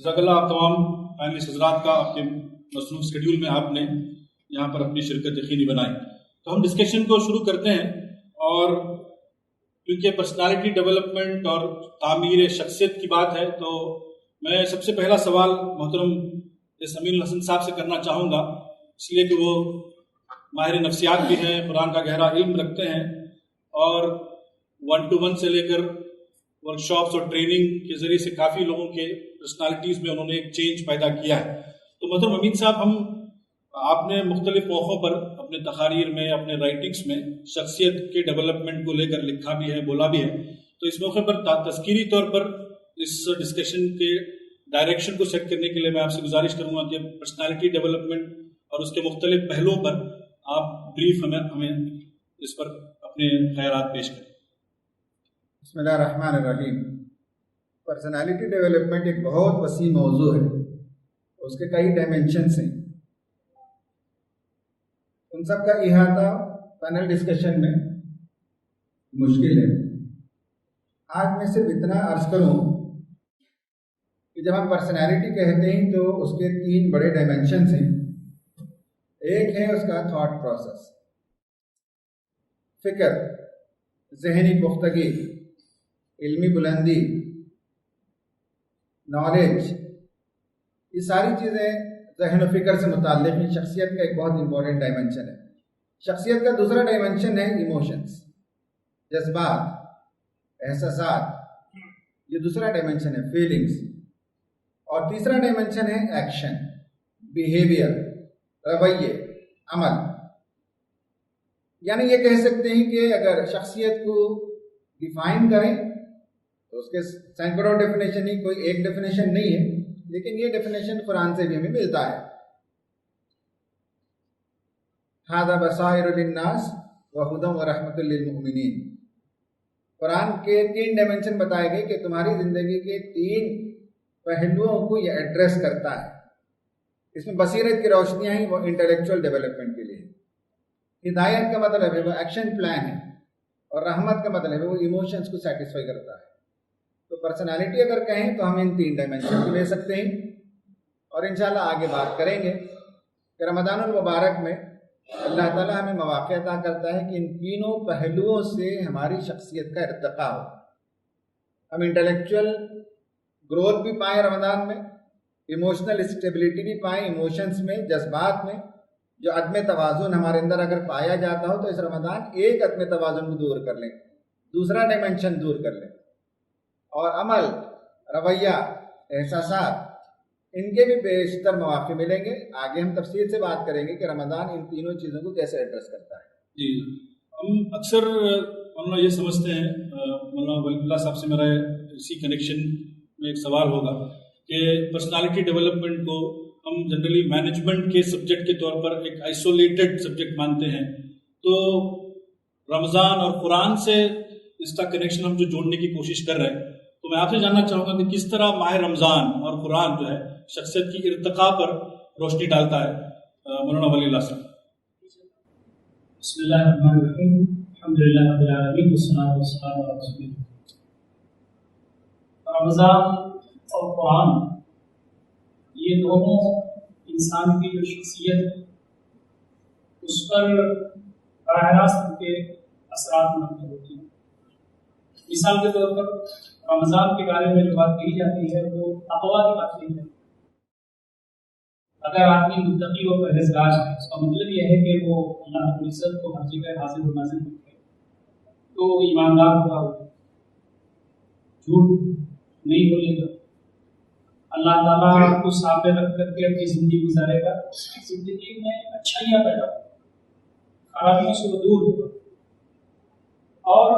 جزاک اللہ آپ تمام پینلسٹ حضرات کا آپ کے مصروف اسکیڈول میں آپ نے یہاں پر اپنی شرکت یقینی بنائی. تو ہم ڈسکشن کو شروع کرتے ہیں. اور کیونکہ پرسنالٹی ڈیولپمنٹ اور تعمیر شخصیت کی بات ہے تو میں سب سے پہلا سوال محترم امین الحسن صاحب سے کرنا چاہوں گا، اس لیے کہ وہ ماہر نفسیات بھی ہیں، قرآن کا گہرا علم رکھتے ہیں اور 1-to-1 سے لے کر ورکشاپس اور ٹریننگ کے ذریعے سے کافی لوگوں کے پرسنالٹیز میں انہوں نے ایک چینج پیدا کیا ہے. تو محترم امین صاحب، آپ نے مختلف موقعوں پر اپنے تقاریر میں، اپنے رائٹنگس میں شخصیت کے ڈیولپمنٹ کو لے کر لکھا بھی ہے، بولا بھی ہے. تو اس موقع پر تذکیری طور پر اس ڈسکشن کے ڈائریکشن کو سیٹ کرنے کے لیے میں آپ سے گزارش کروں گا کہ پرسنالٹی ڈیولپمنٹ اور اس کے مختلف پہلوؤں پر آپ بریف ہمیں اس پر اپنے خیالات پیش کریں. بسم اللہ الرحمن الرحیم. پرسنالٹی ڈیولپمنٹ ایک بہت وسیع موضوع ہے، اس کے کئی ڈائمینشنس ہیں. ان سب کا احاطہ پینل ڈسکشن میں مشکل ہے. آج میں صرف اتنا عرض کروں کہ جب ہم پرسنالٹی کہتے ہیں تو اس کے 3 بڑے ڈائمینشنس ہیں. ایک ہے اس کا تھاٹ پروسیس، فکر، ذہنی پختگی، علمی بلندی، نالج. یہ ساری چیزیں ذہن و فکر سے متعلق ہیں. شخصیت کا ایک بہت امپورٹنٹ ڈائمینشن ہے. شخصیت کا دوسرا ڈائمینشن ہے ایموشنز، جذبات، احساسات. یہ دوسرا ڈائمینشن ہے فیلنگز. اور تیسرا ڈائمینشن ہے ایکشن، بیہیویئر، رویے، عمل. یعنی یہ کہہ سکتے ہیں کہ اگر شخصیت کو ڈیفائن کریں تو اس کے سینکڑوں ڈیفینیشن ہی، کوئی ایک ڈیفینیشن نہیں ہے، لیکن یہ ڈیفینیشن قرآن سے بھی ہمیں ملتا ہے. ھذا بصائر للناس وہدی ورحمۃ للمؤمنین. قرآن کے 3 ڈائمینشن بتائے گئے کہ تمہاری زندگی کے 3 پہلوؤں کو یہ ایڈریس کرتا ہے. اس میں بصیرت کی روشنیاں ہیں، وہ انٹلیکچوئل ڈیولپمنٹ کے لیے. ہدایت کا مطلب ہے وہ ایکشن پلان ہے، اور رحمت کا مطلب ہے وہ ایموشنز کو سیٹسفائی کرتا ہے. تو پرسنالٹی اگر کہیں تو ہم ان 3 ڈائمینشن کو لے سکتے ہیں، اور انشاءاللہ آگے بات کریں گے کہ رمضان المبارک میں اللہ تعالیٰ ہمیں مواقع عطا کرتا ہے کہ ان تینوں پہلوؤں سے ہماری شخصیت کا ارتقاء ہو. ہم انٹلیکچوئل گروتھ بھی پائیں رمضان میں، ایموشنل اسٹیبلٹی بھی پائیں ایموشنز میں، جذبات میں. جو عدم توازن ہمارے اندر اگر پایا جاتا ہو تو اس رمضان ایک عدم توازن کو دور کر لیں، دوسرا ڈائمینشن دور کر لیں. اور عمل، رویہ، احساسات، ان کے بھی بیشتر مواقع ملیں گے. آگے ہم تفصیل سے بات کریں گے کہ رمضان ان تینوں چیزوں کو کیسے ایڈریس کرتا ہے. جی، ہم اکثر مولانا یہ سمجھتے ہیں، مولانا ولی اللہ صاحب سے میرا اسی کنیکشن میں ایک سوال ہوگا کہ پرسنالٹی ڈیولپمنٹ کو ہم جنرلی مینجمنٹ کے سبجیکٹ کے طور پر ایک آئسولیٹڈ سبجیکٹ مانتے ہیں. تو رمضان اور قرآن سے اس کا کنیکشن ہم جو جوڑنے کی کوشش کر رہے ہیں، تو میں آپ سے جاننا چاہوں گا کہ کس طرح ماہ رمضان اور قرآن جو ہے شخصیت کی ارتقاء پر روشنی ڈالتا ہے. مولانا ولی اللہ صاحب. بسم اللہ الرحمن الرحیم. الحمدللہ رب العالمین والصلاۃ والسلام علی رسول اللہ. رمضان اور قرآن یہ دونوں انسان کی جو شخصیت ہے اس پر براہ راست کے اثرات مرتب ہوتے ہیں. مثال کے طور پر رمضان کے بارے میں جو بات کہی جاتی ہے وہ تقویٰ کی بات کہی جاتی ہے. اگر آدمی متقی و پرہیزگار ہے، اس کا مطلب یہ ہے کہ وہ اللہ رب العزت کو ہر جگہ حاضر و ناظر رکھے، تو ایماندار ہوگا، جھوٹ نہیں بولے گا، اللہ تعالیٰ کو سامنے رکھ کر کے اپنی زندگی گزارے گا. اس کی زندگی میں اچھائیاں پیدا ہوں، خرابیوں سے وہ دور ہوگا. اور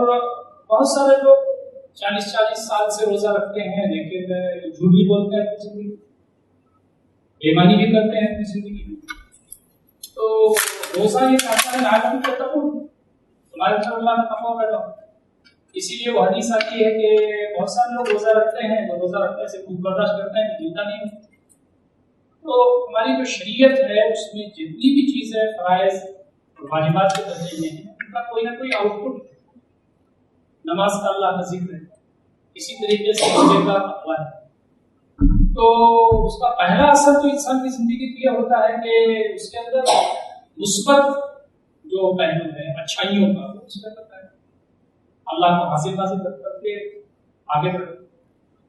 بہت سارے لوگ 40 سال سے روزہ رکھتے ہیں لیکن جھوٹ بھی بولتے ہیں اپنی زندگی، بےمانی بھی کرتے ہیں اپنی زندگی میں. تو روزہ یہ کہتا ہے عالم کے تقویٰ، تمہارے اندر اللہ کا تقویٰ پیدا ہو. اسی لیے وہ حدیث آتی ہے کہ بہت سارے لوگ روزہ رکھتے ہیں تو روزہ رکھنے سے خوب برداشت کرتے ہیں کہ جیتا نہیں. تو ہماری جو شریعت ہے اس میں جتنی بھی چیزیں فرائض اور واجبات کے درجے میں ہیں ان کا کوئی نہ کوئی آؤٹ پٹ ہے. نماز کا اللہ کا ذکر ہے، اسی طریقے سے روزے کا تقویٰ ہے. تو اس کا پہلا اثر جو انسان کی زندگی پہ یہ ہوتا ہے کہ اس کے اندر مثبت جو پہلو ہے اچھائیوں کا اس میں کرتا ہے، اللہ کو حاصل کر کے آگے بڑھے۔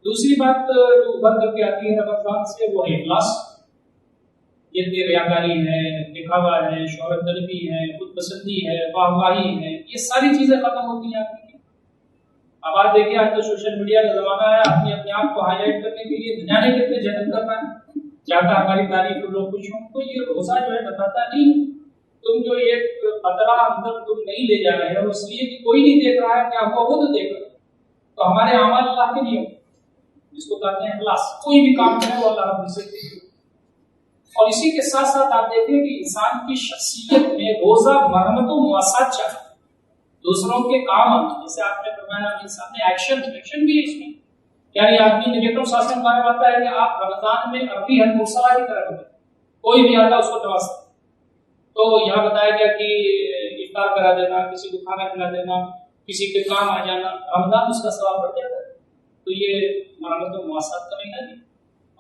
دوسری بات جو ابھر کر کے آتی ہے رمضان سے وہ ہے اخلاص۔ یہ ریاکاری ہے، دکھاوا ہے، شہرت طلبی ہے، خود پسندی ہے، واہ واہی ہے، یہ ساری چیزیں ختم ہوتی ہیں آدمی کی۔ اب آپ دیکھیے آج تو سوشل میڈیا کا زمانہ ہے، آدمی اپنے آپ کو ہائی لائٹ کرنے کے لیے دنیا نے کتنے جہد کر رہا ہے، چاہتا ہماری تاریخ کو لوگ خوش ہوں۔ تو یہ روزہ جو ہے بتاتا نہیں تم جو ایک خطرہ اندر تم نہیں لے جا رہے ہو اس لیے کہ کوئی نہیں دیکھ رہا ہے، کیا ہوا وہ تو دیکھ رہا ہے۔ تو ہمارے اعمال اللہ کے لیے جس کو کہتے ہیں اخلاص، کوئی بھی کام ہے وہ اللہ رب العزت کے لیے۔ اور اسی کے ساتھ ساتھ آپ دیکھیں کہ انسان کی شخصیت میں روزہ مرحمت و مواسات چاہیے، دوسروں کے کام، جیسے آپ نے فرمایا انسان نے ایکشن بھی ہے اس میں، یعنی آدمی نبی اکرم صلی اللہ علیہ وسلم بارے آتا ہے کہ آپ رمضان میں عربی حد مرسلہ کی طرح ہوتے، کوئی بھی آتا اس کو نواز۔ تو یہاں بتایا گیا کہ افطار کرا دینا، کسی کو کھانا کھلا دینا، کسی کے کام آ جانا، رمضان اس کا ثواب بڑھ جاتا ہے۔ تو یہ مرحمت و مواسات کا مہینہ ہے۔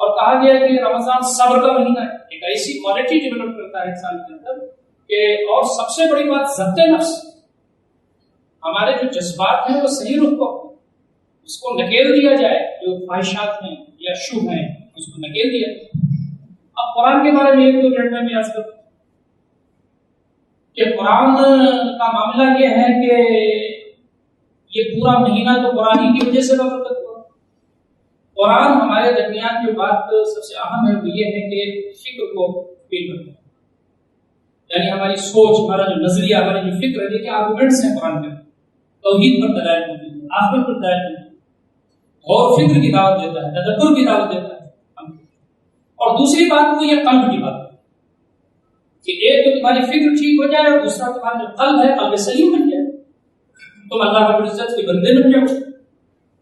اور کہا گیا کہ رمضان صبر کا مہینہ ہے، ایک ایسی کوالٹی ڈیولپ کرتا ہے انسان کے اندر کہ، اور سب سے بڑی بات ضبط نفس، ہمارے جو جذبات ہیں وہ صحیح رخ کو اس کو نکیل دیا جائے، جو خواہشات ہیں یا شبہ ہیں اس کو نکیل دیا جائے۔ اب قرآن کے بارے میں ایک دو منٹ میں عرض کرتا ہوں کہ قرآن کا معاملہ یہ ہے کہ یہ پورا مہینہ تو قرآن کی وجہ سے برکت ہوا۔ قرآن ہمارے درمیان جو بات سب سے اہم ہے وہ یہ ہے کہ فکر کو فیل کرتا ہے، یعنی ہماری سوچ، ہمارا جو نظریہ، ہماری جو فکر ہے، دیکھیں آرگومنٹس ہیں قرآن کے، توحید پر دلائل موجود ہے، آخرت پر دلائل موجود ہے، اور فکر کی دعوت دیتا ہے، تدبر کی دعوت دیتا ہے۔ اور دوسری بات وہ یہ قلب کی بات ہے کہ ایک تو تمہاری فکر ٹھیک ہو جائے اور دوسرا تمہارا جو قلب ہے قلب سلیم بن جائے، تم اللہ رب العزت کے بندے بن جاؤ۔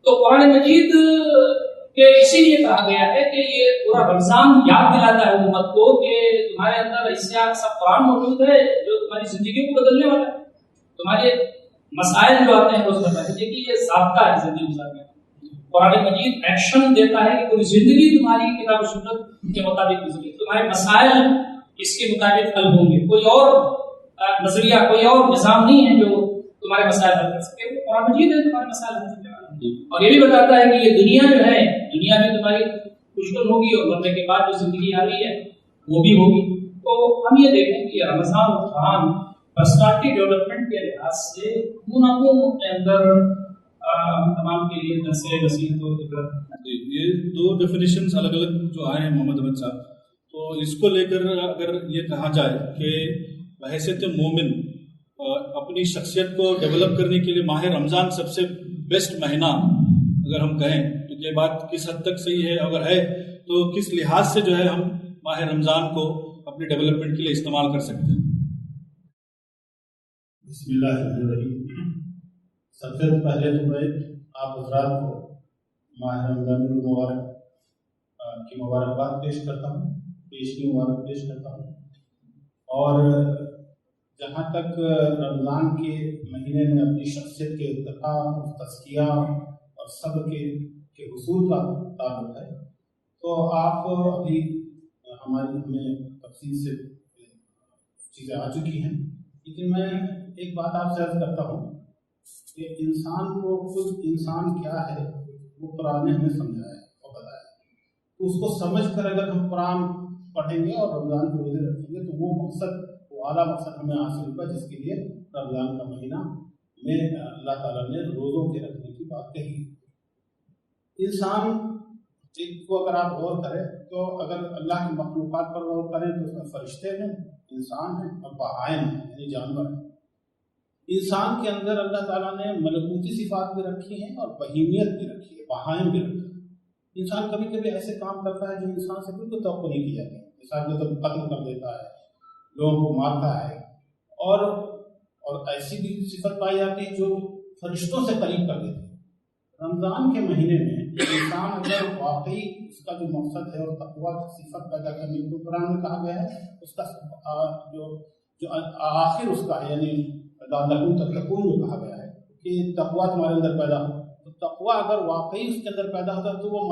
تو قرآن مجید کہ اسی لیے کہا گیا ہے کہ یہ پورا رمضان یاد دلاتا ہے امت کو کہ تمہارے اندر ایسا سب قرآن موجود ہے جو تمہاری زندگی کو بدلنے والا ہے، تمہارے مسائل جو آتے ہیں روزمرہ کی، دیکھیے یہ ضابطہ ہے زندگی گزارنے کا۔ قرآن مجید ایکشن دیتا ہے کہ پوری زندگی تمہاری کتاب و سنت کے مطابق گزرے، تمہارے مسائل اس کے مطابق حل ہوں گے، کوئی اور نظریہ، کوئی اور نظام نہیں ہے جو تمہارے مسائل حل کر سکے، وہ قرآن مجید ہے تمہارے مسائل حل کرنے والا۔ اور یہ بھی بتاتا ہے کہ یہ دنیا جو ہے، دنیا میں تمہاری خوشگل ہوگی اور مرنے کے بعد جو زندگی آ رہی ہے وہ بھی ہوگی۔ تو ہم یہ دیکھیں کہ رمضان اور قرآن پرسنالٹی ڈیولپمنٹ کے لحاظ سے اپنے اندر ہم تمام کے لیے درس نصیحت و عبرت۔ یہ دو ڈیفینیشنز الگ الگ جو آئے ہیں محمد احمد صاحب، تو اس کو لے کر اگر یہ کہا جائے کہ بحیثیت مومن اپنی شخصیت کو ڈیولپ کرنے کے لیے ماہ رمضان سب سے بیسٹ مہینہ اگر ہم کہیں تو یہ بات کس حد تک صحیح ہے، اگر ہے تو کس لحاظ سے جو ہے ہم ماہ رمضان کو اپنے ڈیولپمنٹ کے لیے استعمال کر سکتے ہیں؟ بسم اللہ الرحمن الرحیم۔ سب سے پہلے تو میں آپ حضرات کو ماہ رمضان المبارک کی مبارکباد پیش کرتا ہوں، پیشگی مبارک پیش کرتا ہوں۔ اور جہاں تک رمضان کے مہینے میں اپنی شخصیت کے ارتقاء، تزکیہ اور صبر کے حصول کا تعلق ہے، تو آپ ابھی ہمیں تفصیل سے چیزیں آ چکی ہیں، لیکن میں ایک بات آپ سے عرض کرتا ہوں کہ انسان کو خود انسان کیا ہے وہ قرآن نے ہمیں سمجھایا ہے اور بتایا ہے، تو اس کو سمجھ کر اگر ہم قرآن پڑھیں گے اور رمضان کے روزے رکھیں گے تو وہ مقصد، وہ اعلیٰ مقصد ہمیں حاصل ہوگا جس کے لیے رمضان کا مہینہ میں اللہ تعالیٰ نے روزوں کے رکھنے کی بات کہی۔ انسان کو اگر آپ غور کریں تو اگر اللہ کی مخلوقات پر غور کریں تو اس میں فرشتے ہیں، انسان ہیں اور بہائم ہیں، یعنی جانور ہیں۔ انسان کے اندر اللہ تعالیٰ نے ملکوتی صفات بھی رکھی ہیں اور بہیمیت بھی رکھی ہے، بہائم بھی رکھی ہے۔ انسان کبھی کبھی ایسے کام کرتا ہے جو انسان سے بالکل توقع نہیں کی جاتی، مثال میں تو قتل کر دیتا ہے، لوگوں کو مارتا ہے، اور ایسی بھی صفت پائی جاتی ہے جو فرشتوں سے قریب کر دیتی ہے۔ رمضان کے مہینے میں انسان اگر واقعی اس کا جو مقصد ہے اور تقویٰ کی صفت پیدا کرنے کو قرآن میں کہا گیا ہے، اس کا جو آخر اس کا ہے، یعنی لعلکم تتقون جو کہا گیا ہے کہ تقویٰ تمہارے اندر پیدا ہو، تو تقویٰ اگر واقعی اس کے اندر پیدا ہوتا ہے تو وہ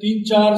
3-4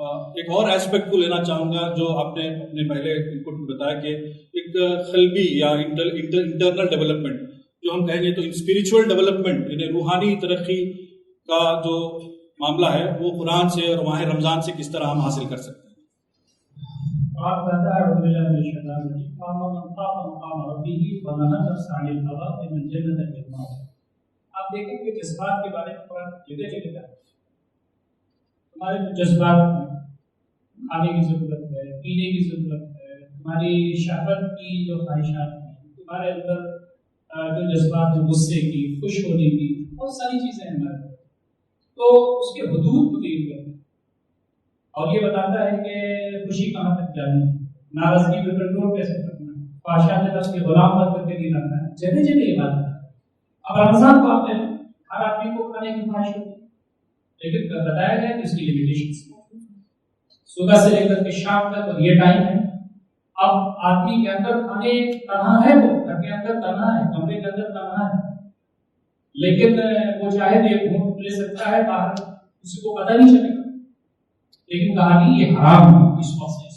ایک اور ایسپیکٹ کو لینا چاہوں گا جو آپ نے اپنے پہلے انپٹ میں بتایا کہ ایک قلبی یا انٹرنل ڈیولپمنٹ جو ہم کہیں گے تو اسپریچول ڈیولپمنٹ یعنی روحانی ترقی کا جو معاملہ ہے وہ قرآن سے اور ماہ رمضان سے کس طرح ہم حاصل کر سکتے ہیں. آپ کہتا ہے اعوذ باللہ من الشیطان الرجیم فَمَنْ خَافَ مَقَامَ رَبِّهِ وَنَهَى النَّفْسَ عَنِ الْهَوَىٰ فَإِنَّ الْجَنَّةَ هِيَ الْمَأْوَىٰ. آپ دیکھیں کہ جذبات کے بارے میں قرآن جگہ جگہ ہے. ہمارے جو جذبات ہیں، کھانے کی ضرورت ہے، پینے کی ضرورت ہے، ہماری شہوت کی جو خواہشات ہیں، ہمارے اندر جو جذبات ہیں غصے کی، خوش ہونے کی، بہت ساری چیزیں ہیں ہمارے اندر. تو اس کے حدود کو تعین کرنا اور یہ بتاتا ہے کہ خوشی کہاں تک جانی ہے، ناراضگی پہ کنٹرول کیسے کرنا ہے، خواہشات نفس کے غلام بن کر کے نہیں رکھنا ہے. جگہ جگہ یہ بات ہے. اب رمضان کو آپ نے ہر آدمی کو کھانے کی خواہش ہوتی ہے، لیکن بتایا گیا کہ اس کی لمیٹیشنز صبح سے لے کر کے شام تک اور یہ ٹائم ہے. اب آدمی کے اندر کھانے تنہا ہے، وہ گھر کے اندر تنہا ہے، کمرے کے اندر تنہا ہے، لیکن وہ چاہے تو ایک گھونٹ لے سکتا ہے باہر، کسی کو پتہ نہیں چلے گا. لیکن کہانی یہ حرام ہے اس وقت سے.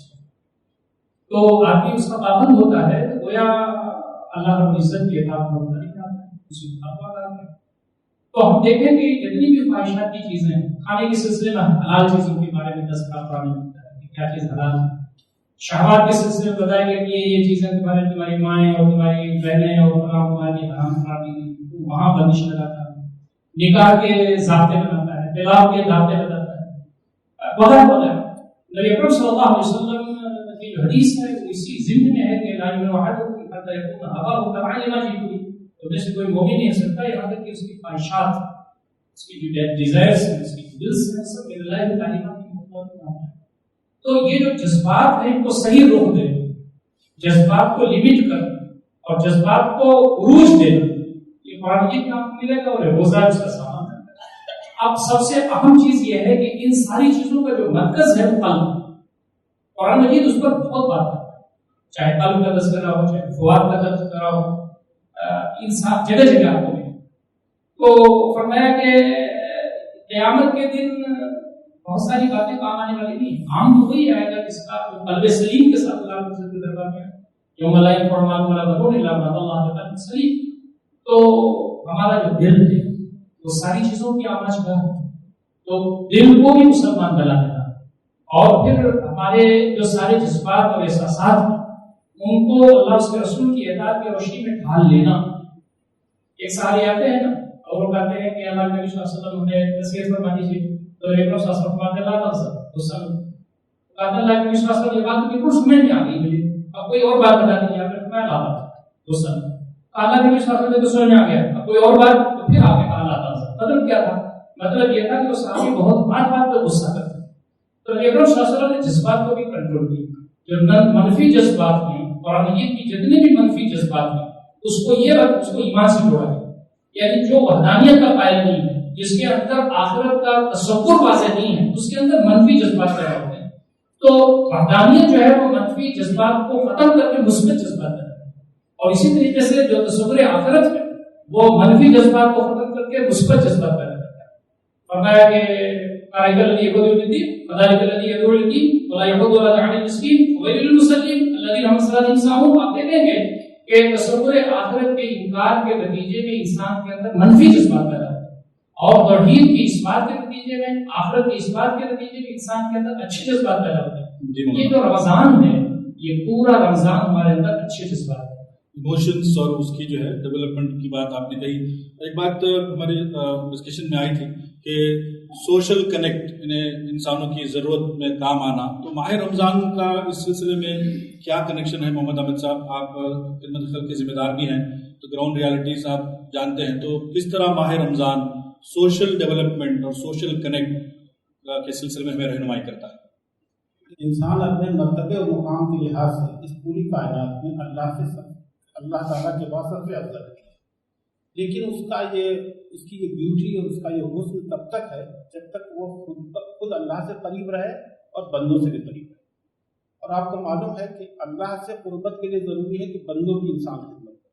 تو آدمی اس کا پابند ہوتا ہے تو گویا اللہ رب العزت کی اطاعت میں ہوتا نہیں آتا ہے، اسی مطابق آتا ہے. تو ہم دیکھیں کہ جتنی بھی خواہشات کی چیزیں ہیں، کھانے کے سلسلے میں حلال چیزوں کے بارے میں تذکرہ قرآن میں ہوتا ہے کہ کیا چیز حلال ہے. شہوات کے سلسلے میں بتایا گیا کہ یہ چیزیں تمہارے تمہاری مائیں اور تمہاری بہنیں اور تمہاری حرام قرار دی گئی، وہاں بندش لگاتا ہے. نکاح کے ضابطے بناتا ہے، طلاق کے ضابطے بناتا ہے وغیرہ. نبی اکرم صلی اللہ علیہ وسلم کی جو حدیث ہے وہ اسی ضمن میں ہے کہ لا یؤمن احدکم حتی یکون هواه تبعا لما جئت به. تو میں سے کوئی مومن نہیں ہو سکتا یہاں تک کہ اس کی خواہشات، اس کی جو ڈیزائرز ہیں، اس کی جو ڈیلز ہیں، سب میرے اللہ کی تعلیمات کے مطابق ہوں. تو یہ جو جذبات ہیں ان کو صحیح رخ دینا، جذبات کو لمٹ کرنا اور جذبات کو عروج دینا، یہ قرآن کی کام ملے گا اور روزہ اس کا سامان. اب سب سے اہم چیز یہ ہے کہ ان ساری چیزوں کا جو مرکز ہے وہ قلب. قرآن مجید اس پر بہت بات کرتا ہے، چاہے قلب کا تذکرہ ہو، چاہے فؤاد کا تذکرہ ہو، انسان جگہ جگہ آپ کو ملے. تو فرمایا کہ قیامت کے دن بہت ساری باتیں کام آنے والی نہیں. عام تو وہی آئے گا جس کا قلب سلیم کے ساتھ اللہ کے دربار میں یوم لا ينفع مال ولا بنون الا من اتى الله بقلب سلیم. تو ہمارا جو دل ہے وہ ساری چیزوں کی آماج گاہ ہے. تو دل کو بھی مسلمان بنا دینا اور پھر ہمارے جو سارے جذبات اور احساسات ہیں ان کو اللہ اس کے رسول کی اطاعت کی روشنی میں ڈھال لینا. ایک سارے آتے ہیں نا اور وہ کہتے ہیں کہ اللہ نبی صلی اللہ علیہ وسلم نے نصیحت فرما دیجیے، تو ایک صلی اللہ علیہ وسلم فرماتے اللہ تعالیٰ غصہ کہتے اللہ نبی صلی اللہ علیہ وسلم یہ بات بالکل سمجھ نہیں آ گئی مجھے، اب کوئی اور بات بتا دیجیے. آپ نے فرمایا اللہ غصہ. اللہ نبی صلی اللہ علیہ وسلم کو سمجھ میں آ گیا، اب کوئی اور بات، تو پھر آپ نے کہا اللہ تعالیٰ. مطلب کیا تھا؟ مطلب یہ تھا کہ وہ صحابی بہت بات پہ غصہ کرتے. تو نبی اکرم صلی اللہ علیہ وسلم نے جذبات کو بھی کنٹرول کیا. جو منفی جذبات ہیں اور مجید کی جتنے بھی منفی جذبات ہیں اس کو ایمان سے جوڑا ہے. یعنی جو وحدانیت کا قائل نہیں ہے، جس کے اندر آخرت کا تصور واضح نہیں ہے، اس کے اندر منفی جذبات پیدا ہوتے ہیں. تو وحدانیت جو ہے وہ منفی جذبات کو ختم کر کے مثبت جذبات پیدا کرتی ہے. اور اسی طریقے سے جو تصور آخرت ہے وہ منفی جذبات کو ختم کر کے مثبت جذبات پیدا کرتا ہے. فرمایا کہ قائل الذی یقول الدین فذلک الذی یدعو الدین ولا یحض علی طعام المسکین وویل للمصلین الذین هم عن صلاتهم ساہون. آپ دیکھیں گے کہ تصور آخرت کے انکار کے نتیجے میں انسان کے اندر منفی جذبات پیدا ہوتے ہیں اور توحید کی اس بات کے نتیجے میں، آخرت کی اس بات کے نتیجے میں انسان کے اندر اچھے جذبات پیدا ہوتے ہیں. یہ جو رمضان ہے، یہ پورا رمضان ہمارے اندر اچھے جذبات ہے. ایموشنس اور اس کی جو ہے ڈیولپمنٹ کی بات آپ نے کہی. ایک بات ہماری ڈسکشن میں آئی تھی کہ سوشل کنیکٹ یعنی انسانوں کی ضرورت میں کام آنا. تو ماہ رمضان کا اس سلسلے میں کیا کنیکشن ہے؟ محمد احمد صاحب، آپ خدمت خلق کے ذمہ دار بھی ہیں تو گراؤنڈ ریالٹیز آپ جانتے ہیں. تو کس طرح ماہ رمضان سوشل ڈیولپمنٹ اور سوشل کنیکٹ کے سلسلے میں ہمیں رہنمائی کرتا ہے؟ انسان اپنے مرتبے اور مقام کے لحاظ سے اس پوری کائنات میں اللہ تعالیٰ کے بعد سب سے افضل ہے. لیکن اس کی یہ بیوٹی اور اس کا یہ حسن تب تک ہے جب تک وہ خود اللہ سے قریب رہے اور بندوں سے بھی قریب رہے. اور آپ کو معلوم ہے کہ اللہ سے قربت کے لیے ضروری ہے کہ بندوں کی انسان خدمت کرے.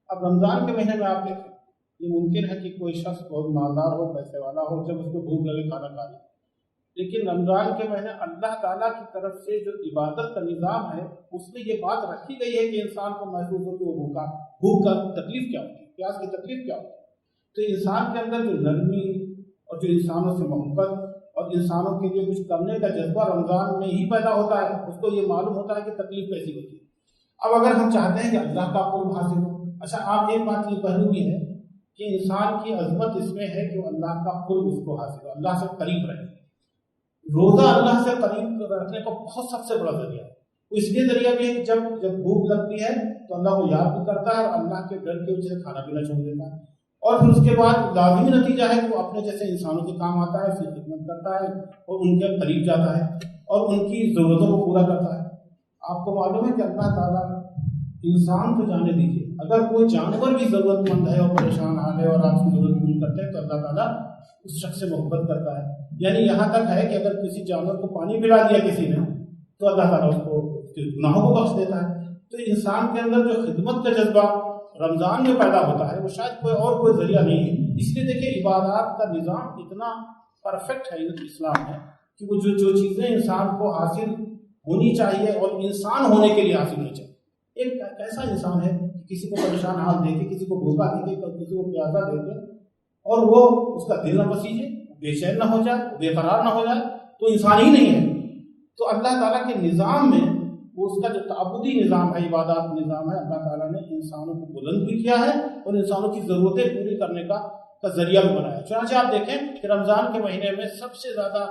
اب رمضان کے مہینے میں آپ دیکھیں، یہ ممکن ہے کہ کوئی شخص بہت مالدار ہو، پیسے والا ہو، جب اس کو بھوک لگے کھانا کھا لے، لیکن رمضان کے مہینے اللہ تعالیٰ کی طرف سے جو عبادت کا نظام ہے اس میں یہ بات رکھی گئی ہے کہ انسان کو محسوس ہو کہ وہ بھوک کا تکلیف کیا ہوتی ہے، پیاس کی تکلیف کیا ہوتی ہے۔ تو انسان کے اندر جو نرمی اور جو انسانوں سے محبت اور انسانوں کے لیے کچھ کرنے کا جذبہ رمضان میں ہی پیدا ہوتا ہے، اس کو یہ معلوم ہوتا ہے کہ تکلیف کیسی ہوتی ہے۔ اب اگر ہم چاہتے ہیں کہ اللہ کا قرب حاصل ہو، اچھا آپ ایک بات یہ پہلو بھی ہے کہ انسان کی عظمت اس میں ہے کہ وہ اللہ کا قرب اس کو حاصل ہو، اللہ سے قریب رہے۔ روزہ اللہ سے قریب رکھنے کا بہت سب سے بڑا ذریعہ ہے۔ وہ اس لیے ذریعہ بھی ہے کہ جب بھوک لگتی ہے تو اللہ کو یاد بھی کرتا ہے اور اللہ کے ڈر کے وجہ سے کھانا پینا چھوڑ دیتا ہے، اور پھر اس کے بعد لازمی نتیجہ ہے کہ وہ اپنے جیسے انسانوں کے کام آتا ہے، پھر خدمت کرتا ہے اور ان کے قریب جاتا ہے اور ان کی ضرورتوں کو پورا کرتا ہے۔ آپ کو معلوم ہے کہ اللہ تعالیٰ انسان کو جانے دیجیے، اگر کوئی جانور بھی ضرورت مند ہے اور پریشان حال ہے اور آپ کی ضرورت پوری کرتے ہیں تو اللہ تعالیٰ اس شخص سے محبت کرتا ہے۔ یعنی یہاں تک ہے کہ اگر کسی جانور کو پانی پلا دیا کسی نے تو اللہ تعالیٰ اس کو گناہوں کو بخش دیتا ہے۔ تو انسان کے اندر جو خدمت کا جذبہ رمضان میں پیدا ہوتا ہے وہ شاید کوئی ذریعہ نہیں ہے۔ اس لیے دیکھیں عبادات کا نظام اتنا پرفیکٹ ہے اسلام میں کہ وہ جو چیزیں انسان کو حاصل ہونی چاہیے اور انسان ہونے کے لیے حاصل ہونی چاہیے۔ ایک ایسا انسان ہے کہ کسی کو پریشان حال دیکھے، کسی کو بھوکا دیکھے، کسی کو پیاسا دیکھے اور وہ اس کا دل نہ پسیجے، بے چین نہ ہو جائے، بے قرار نہ ہو جائے، تو انسان ہی نہیں ہے۔ تو اللہ تعالیٰ کے نظام میں وہ اس کا جو تعبدی نظام ہے، عبادات نظام ہے، اللہ تعالیٰ نے انسانوں کو بلند بھی کیا ہے اور انسانوں کی ضرورتیں پوری کرنے کا ذریعہ بھی بنایا۔ چنانچہ آپ دیکھیں کہ رمضان کے مہینے میں سب سے زیادہ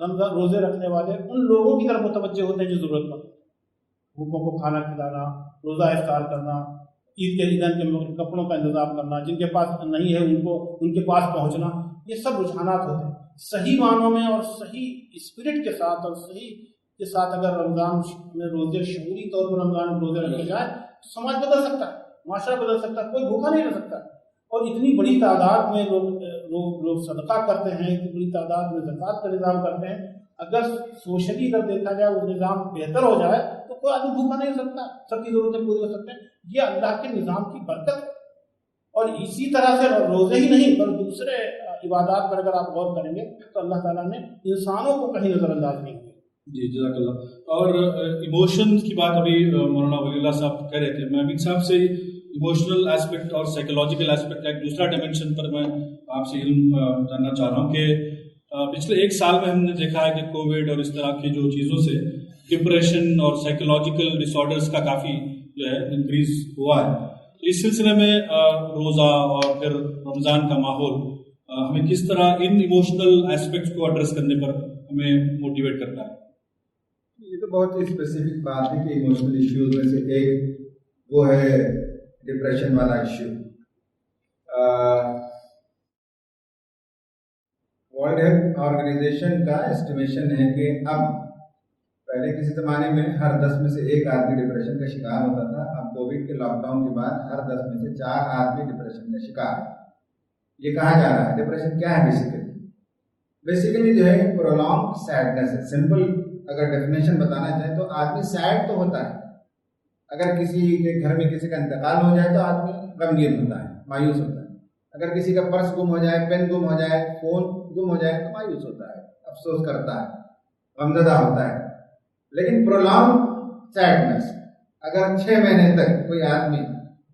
رمضان روزے رکھنے والے ان لوگوں کی طرف متوجہ ہوتے ہیں جو ضرورت مند، بھوکوں کو کھانا کھلانا، روزہ افطار کرنا، عید کے دن کے کپڑوں کا انتظام کرنا، جن کے پاس نہیں ہے ان کے پاس پہنچنا، یہ سب رجحانات ہوتے ہیں۔ صحیح معنوں میں اور صحیح اسپرٹ کے ساتھ اور صحیح کے ساتھ اگر رمضان میں روزے شعوری طور پر رمضان میں روزے رکھے جائے تو سماج بدل سکتا ہے، معاشرہ بدل سکتا ہے، کوئی بھوکا نہیں رہ سکتا۔ اور اتنی بڑی تعداد میں لوگ صدقہ کرتے ہیں، اتنی بڑی تعداد میں زکوٰۃ کا نظام کرتے ہیں، اگر سوشلی اگر دیکھا جائے وہ نظام بہتر ہو جائے تو کوئی آدمی بھوکا نہیں ہو سکتا، سب کی ضرورتیں پوری ہو سکتے ہیں۔ یہ اللہ کے نظام کی برکت ہے۔ اور اسی طرح سے روزے ہی نہیں بلکہ دوسرے عبادات پر اگر آپ غور کریں گے تو اللہ تعالیٰ نے انسانوں کو کہیں نظر انداز نہیں کیا۔ جی جزاک اللہ۔ اور ایموشن کی بات ابھی مولانا ولی اللہ صاحب کہہ رہے تھے، میں امین صاحب سے ایموشنل ایسپیکٹ اور سائیکولوجیکل ایسپیکٹ کا ایک دوسرا ڈائمینشن پر میں آپ سے علم جاننا چاہ رہا ہوں کہ پچھلے ایک سال میں ہم نے دیکھا ہے کہ کووڈ اور اس طرح کی جو چیزوں سے ڈپریشن اور سائیکولوجیکل ڈس آرڈرس کا کافی جو ہے انکریز ہوا ہے۔ اس سلسلے میں روزہ اور پھر رمضان کا ماحول ہمیں کس طرح ان ایموشنل ایسپیکٹس کو ایڈریس کرنے پر ہمیں موٹیویٹ کرتا ہے؟ یہ تو بہت ہی اسپیسیفک بات ہے کہ ایموشنل ایشوز میں سے ایک وہ ہے ڈپریشن والا ایشو۔ ورلڈ ہیلتھ آرگنائزیشن کا اسٹیمیشن ہے کہ اب پہلے کسی زمانے میں ہر 10 میں سے ایک آدمی ڈپریشن کا شکار ہوتا تھا، اب کووڈ کے لاک ڈاؤن کے بعد ہر 10 میں سے 4 آدمی ڈپریشن کا شکار ہے۔ یہ کہا جا رہا ہے ڈپریشن کیا ہے؟ بیسیکلی جو ہے پرولونگ سیڈنس ہے۔ سمپل اگر ڈیفینیشن بتانا چاہیں تو آدمی سیڈ تو ہوتا ہے، اگر کسی کے گھر میں کسی کا انتقال ہو جائے تو آدمی غمگین ہوتا ہے، مایوس ہوتا ہے، اگر کسی کا پرس گم ہو جائے، پین گم ہو جائے، فون گم ہو جائے تو مایوس ہوتا ہے، افسوس کرتا ہے، غمزدہ ہوتا ہے۔ لیکن پرولونگ سیڈنس، اگر 6 مہینے تک کوئی آدمی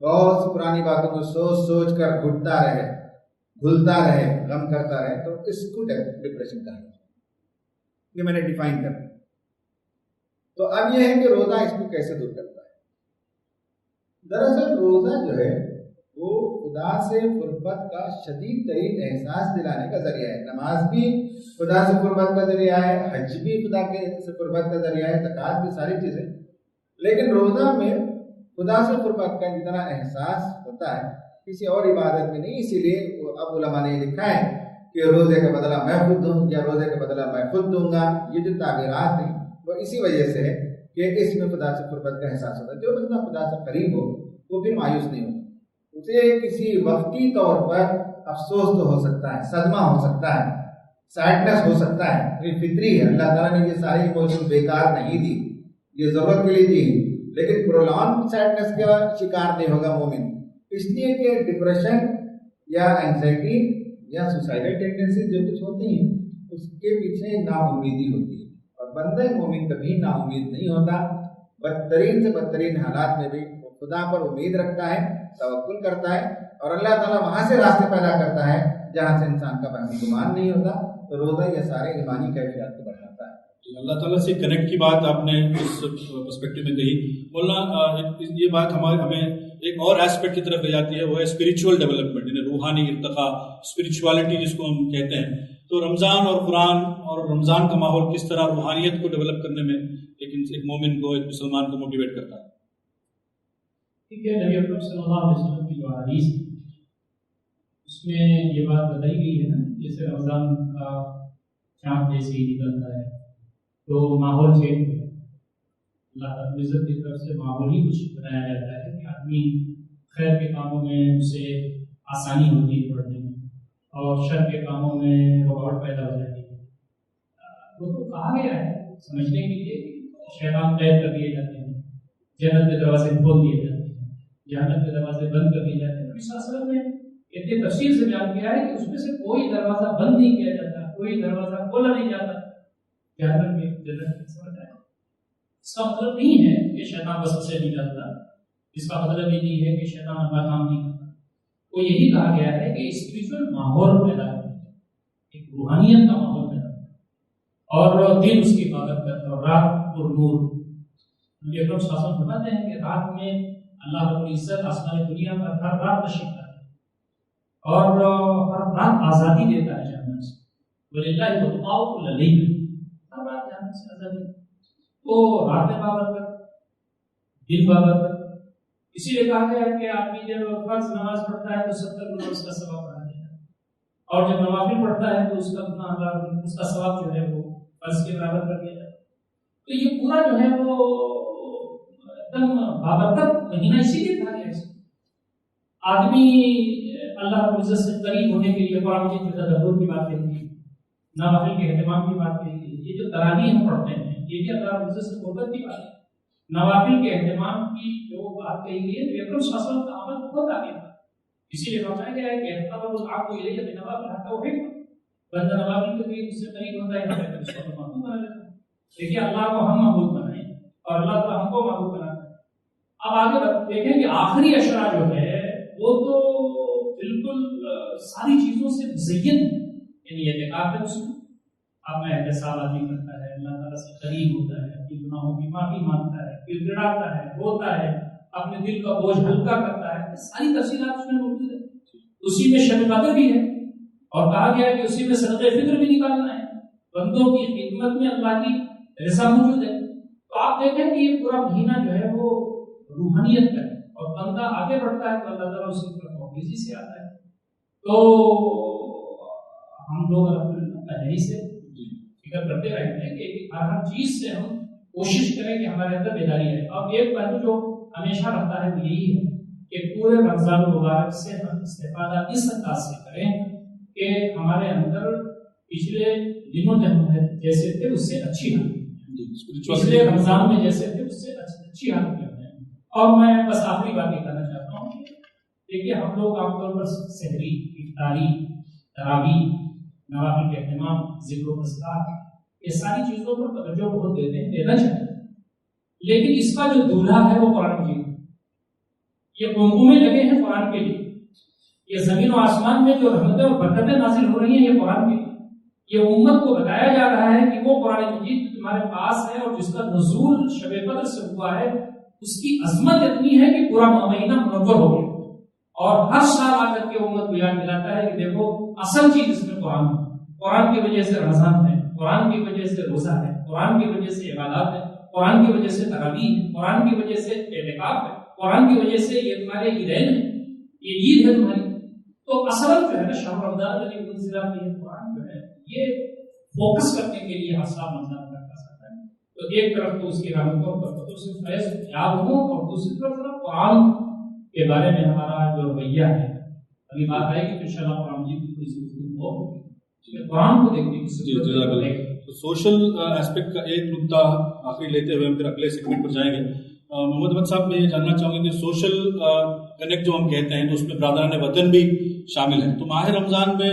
بہت سی پرانی باتوں کو سوچ سوچ کر گھٹتا رہے، گھلتا رہے، غم کرتا رہے تو اس کو ڈپریشن کہا ہے۔ یہ میں نے ڈیفائن کر دیا۔ تو اب یہ ہے کہ روزہ اس کو کیسے دور کرتا ہے؟ دراصل روزہ جو ہے وہ خدا سے قربت کا شدید ترین احساس دلانے کا ذریعہ ہے۔ نماز بھی خدا سے قربت کا ذریعہ ہے، حج بھی خدا سے قربت کا ذریعہ ہے، زکوٰۃ بھی، ساری چیزیں۔ لیکن روزہ میں خدا سے قربت کا جتنا احساس ہوتا ہے کسی اور عبادت میں نہیں۔ اسی لیے اب علماء نے لکھا ہے کہ روزے کا بدلہ میں خود دوں یا روزے کا بدلہ میں خود دوں گا۔ یہ جو تعبیرات ہیں وہ اسی وجہ سے ہے کہ اس میں خدا سے قربت کا احساس ہوتا ہے۔ جو بندہ خدا سے قریب ہو وہ پھر مایوس نہیں ہوتا، اسے کسی وقتی طور پر افسوس تو ہو سکتا ہے، صدمہ ہو سکتا ہے، سیڈنس ہو سکتا ہے، یہ فطری ہے۔ اللہ تعالیٰ نے یہ ساری ایموشن بیکار نہیں دی، یہ ضرورت کے لیے دی، لیکن پرولونگ سیڈنس کا شکار نہیں ہوگا مومن۔ اس لیے کہ ڈپریشن یا اینگزائٹی یا سوسائڈل ٹینڈنسی جو کچھ ہوتی ہیں اس کے پیچھے ناامیدی ہوتی ہے، اور بندہ مومن کبھی ناامید نہیں ہوتا، بدترین سے بدترین حالات میں بھی وہ خدا پر امید رکھتا ہے، توکل کرتا ہے، اور اللہ تعالیٰ وہاں سے راستے پیدا کرتا ہے جہاں سے انسان کا وہمی گمان نہیں ہوتا۔ تو روزہ یہ سارے ایمانی کیفیات کو بڑھاتا ہے۔ اللہ تعالیٰ سے کنیکٹ کی بات آپ نے اس پرسپیکٹو میں کہی، مولانا یہ بات ہمیں ایک اور ایسپیکٹ کی طرف لے جاتی ہے، وہ ہے اسپریچول ڈیولپمنٹ، یعنی روحانی ارتقاء، اسپریچوالٹی جس کو ہم کہتے ہیں۔ تو رمضان اور قرآن اور رمضان کا ماحول کس طرح روحانیت کو ڈیولپ کرنے میں ایک مومن کو، ایک مسلمان کو موٹیویٹ کرتا ہے؟ ٹھیک ہے، نبی اکرم صلی اللہ علیہ وسلم کی جو حدیث ہے اس میں یہ بات بتائی گئی ہے نا، جیسے رمضان کا چاند جیسے ہی نکلتا ہے تو ماحول چینج ہوتا ہے، اللہ رب العزت کی طرف سے ماحول ہی کچھ بنایا جاتا ہے کہ آدمی خیر کے کاموں میں اسے آسانی ہوتی ہے پڑھنے میں، اور شر کے کاموں میں رکاوٹ پیدا ہو جاتی ہے۔ وہ تو کہا گیا ہے سمجھنے کے لیے شیطان قید کر دیے جاتے ہیں، جنت کے دروازے کھول دیے جاتے ہیں، جہنم کے دروازے بند کر دیے جاتے ہیں۔ نبی صلی اللہ علیہ وسلم نے اتنی تفصیل سے بیان کیا ہے کہ اس میں سے کوئی دروازہ بند نہیں کیا جاتا، کوئی دروازہ کھولا نہیں جاتا جہنم میں، جنت میں۔ سمجھ آئے؟ اس کا مطلب نہیں ہے کہ شیطان وسوسے نہیں ڈالتا، اس کا مطلب یہ نہیں ہے کہ شیطان اپنا کام نہیں کرتا۔ وہ یہی کہا گیا ہے کہ اسپریچول ماحول پیدا کرتا ہے، ایک روحانیت کا ماحول پیدا کرتا ہے، اور دن اس کی عبادت کرتا ہے، اور رات پر نور۔ نبی اکرم صلی اللہ علیہ وسلم فرماتے ہیں کہ رات میں اللہ رب العزت آسمان دنیا پر ہر رات تشریف لاتا ہے، اور ہر رات آزادی دیتا ہے جہنم سے۔ وَلِلَّهِ وَتُقَاءُ كُلَّ لَيْلٍ، ہر رات جہنم سے آزادی۔ تو رات میں بابرکت، دن بابرکت۔ اسی لیے کہا گیا ہے کہ آدمی جب فرض نماز پڑھتا ہے تو 70 گنا اس کا ثواب بڑھا دیا ہے، اور جب نوافل پڑھتا ہے تو اس کا گناہ اللہ اس کا ثواب جو ہے وہ فرض کے برابر کر دیا جاتا ہے۔ تو یہ پورا جو ہے وہ ایک دم بابرکت مہینہ اسی لیے کہا گیا ہے۔ آدمی اللہ رب العزت سے قریب ہونے کے لیے قرآن کی تدبر کی بات کہی گئی، نوافل کے اہتمام کی بات کہی گئی۔ یہ جو تراویح ہم پڑھتے ہیں یہ بھی اللہ رب العزت سے محبت کی بات ہے۔ نوافل کے اہتمام کی جو بات کہی گئی ہے نبی اکرم صلی اللہ علیہ وسلم کا عمل بہت آگے تھا، اسی لیے فرمایا گیا ہے کہ احترام العبد الیہ بنوافل حتی احبہ، بندہ نوافل کے لیے مجھ سے قریب ہوتا ہے تو اس کو محبوب بنا لیتا ہے۔ دیکھیے اللہ کو ہم محبوب بنائیں اور اللہ تعالیٰ ہم کو محبوب بناتا ہے۔ اب آگے دیکھیں کہ آخری اشرا جو ہے وہ تو بالکل ساری چیزوں سے مزین، یعنی اعتکاف ہے اس میں اب میں احتساب آدمی کرتا ہے، اللہ تعالیٰ سے قریب ہوتا ہے، اپنی گناہوں کی معافی مانگتا ہے، پھر گڑاتا ہے، روتا ہے، اپنے دل کا بوجھ ہلکا کرتا ہے، ساری تفصیلات اس میں موجود ہے۔ اسی میں شب قدر بھی ہے، اور کہا گیا ہے کہ اسی میں صدقہ فطر بھی نکالنا ہے، بندوں کی خدمت میں اللہ کی رضا موجود ہے۔ تو آپ دیکھیں کہ یہ پورا مہینہ جو ہے وہ روحانیت کا ہے، اور بندہ آگے بڑھتا ہے تو اللہ تعالیٰ اس کی طرف تیزی سے آتا ہے۔ تو ہم لوگ الحمدللہ پہلے ہی سے فکر کرتے رہتے ہیں کہ ہر چیز سے ہم کوشش کریں کہ ہمارے اندر بیداری ہے۔ اب ایک پہلو جو ہمیشہ رہتا ہے وہ یہی ہے کہ پورے رمضان المبارک سے ہم استفادہ اس انداز سے کریں کہ ہمارے اندر پچھلے دنوں جیسے تھے اس سے اچھی حالت، پچھلے رمضان میں جیسے تھے اس سے اچھی حالت میں ہیں۔ اور میں بس آخری بات یہ کہنا چاہتا ہوں، دیکھیے ہم لوگ عام طور پر سحری، افطاری، تراویح، نوافل کے اہتمام، ذکر و اذکار، یہ ساری چیزوں پر توجہ بہت دیتے ہیں، دینا چاہیے، لیکن اس کا جو دولہا ہے وہ قرآن مجید ہے۔ یہ گنگومے لگے ہیں قرآن کے لیے، یہ زمین و آسمان میں جو رحمتیں اور برکتیں نازل ہو رہی ہیں یہ قرآن کے لیے۔ یہ امت کو بتایا جا رہا ہے کہ وہ قرآن مجید تمہارے پاس ہے اور جس کا نزول شب قدر سے ہوا ہے، اس کی عظمت اتنی ہے کہ پورا مہینہ منور ہو گیا، اور ہر سال آ کر کے امت کو یاد دلاتا ہے کہ دیکھو اصل چیز اس میں قرآن ہے، قرآن کی وجہ سے رمضان ہے، قرآن کی وجہ سے روزہ ہے، قرآن کی وجہ سے عبادات ہے، قرآن کی وجہ سے تراویح ہے، قرآن کی وجہ سے اعتکاف ہے، قرآن کی وجہ سے یہ تمہارے عیدین ہے، یہ عید ہے تمہاری۔ تو اصل جو ہے نا شہر رمضان الذی انزل فیہ القرآن جو ہے یہ فوکس کرنے کے لیے ہر سال رمضان کا سکتا ہے۔ تو ایک طرف تو اس کی رحمتوں اور برکتوں سے فیض یاب ہوں، اور دوسری طرف قرآن کے بارے میں ہمارا جو رویہ ہے، ابھی بات آئے گی تو انشاءاللہ قرآن مجید کی تھوڑی سی گفتگو ہوگی، قرآن کو دیکھنے کی سوشل ایسپیکٹ کا ایک نقطہ آخری لیتے ہوئے ہم پھر اگلے سیگمنٹ پر جائیں گے۔ محمد احمد صاحب میں یہ جاننا چاہوں گا کہ سوشل کنیکٹ جو ہم کہتے ہیں تو اس میں برادران وطن بھی شامل ہیں، تو ماہ رمضان میں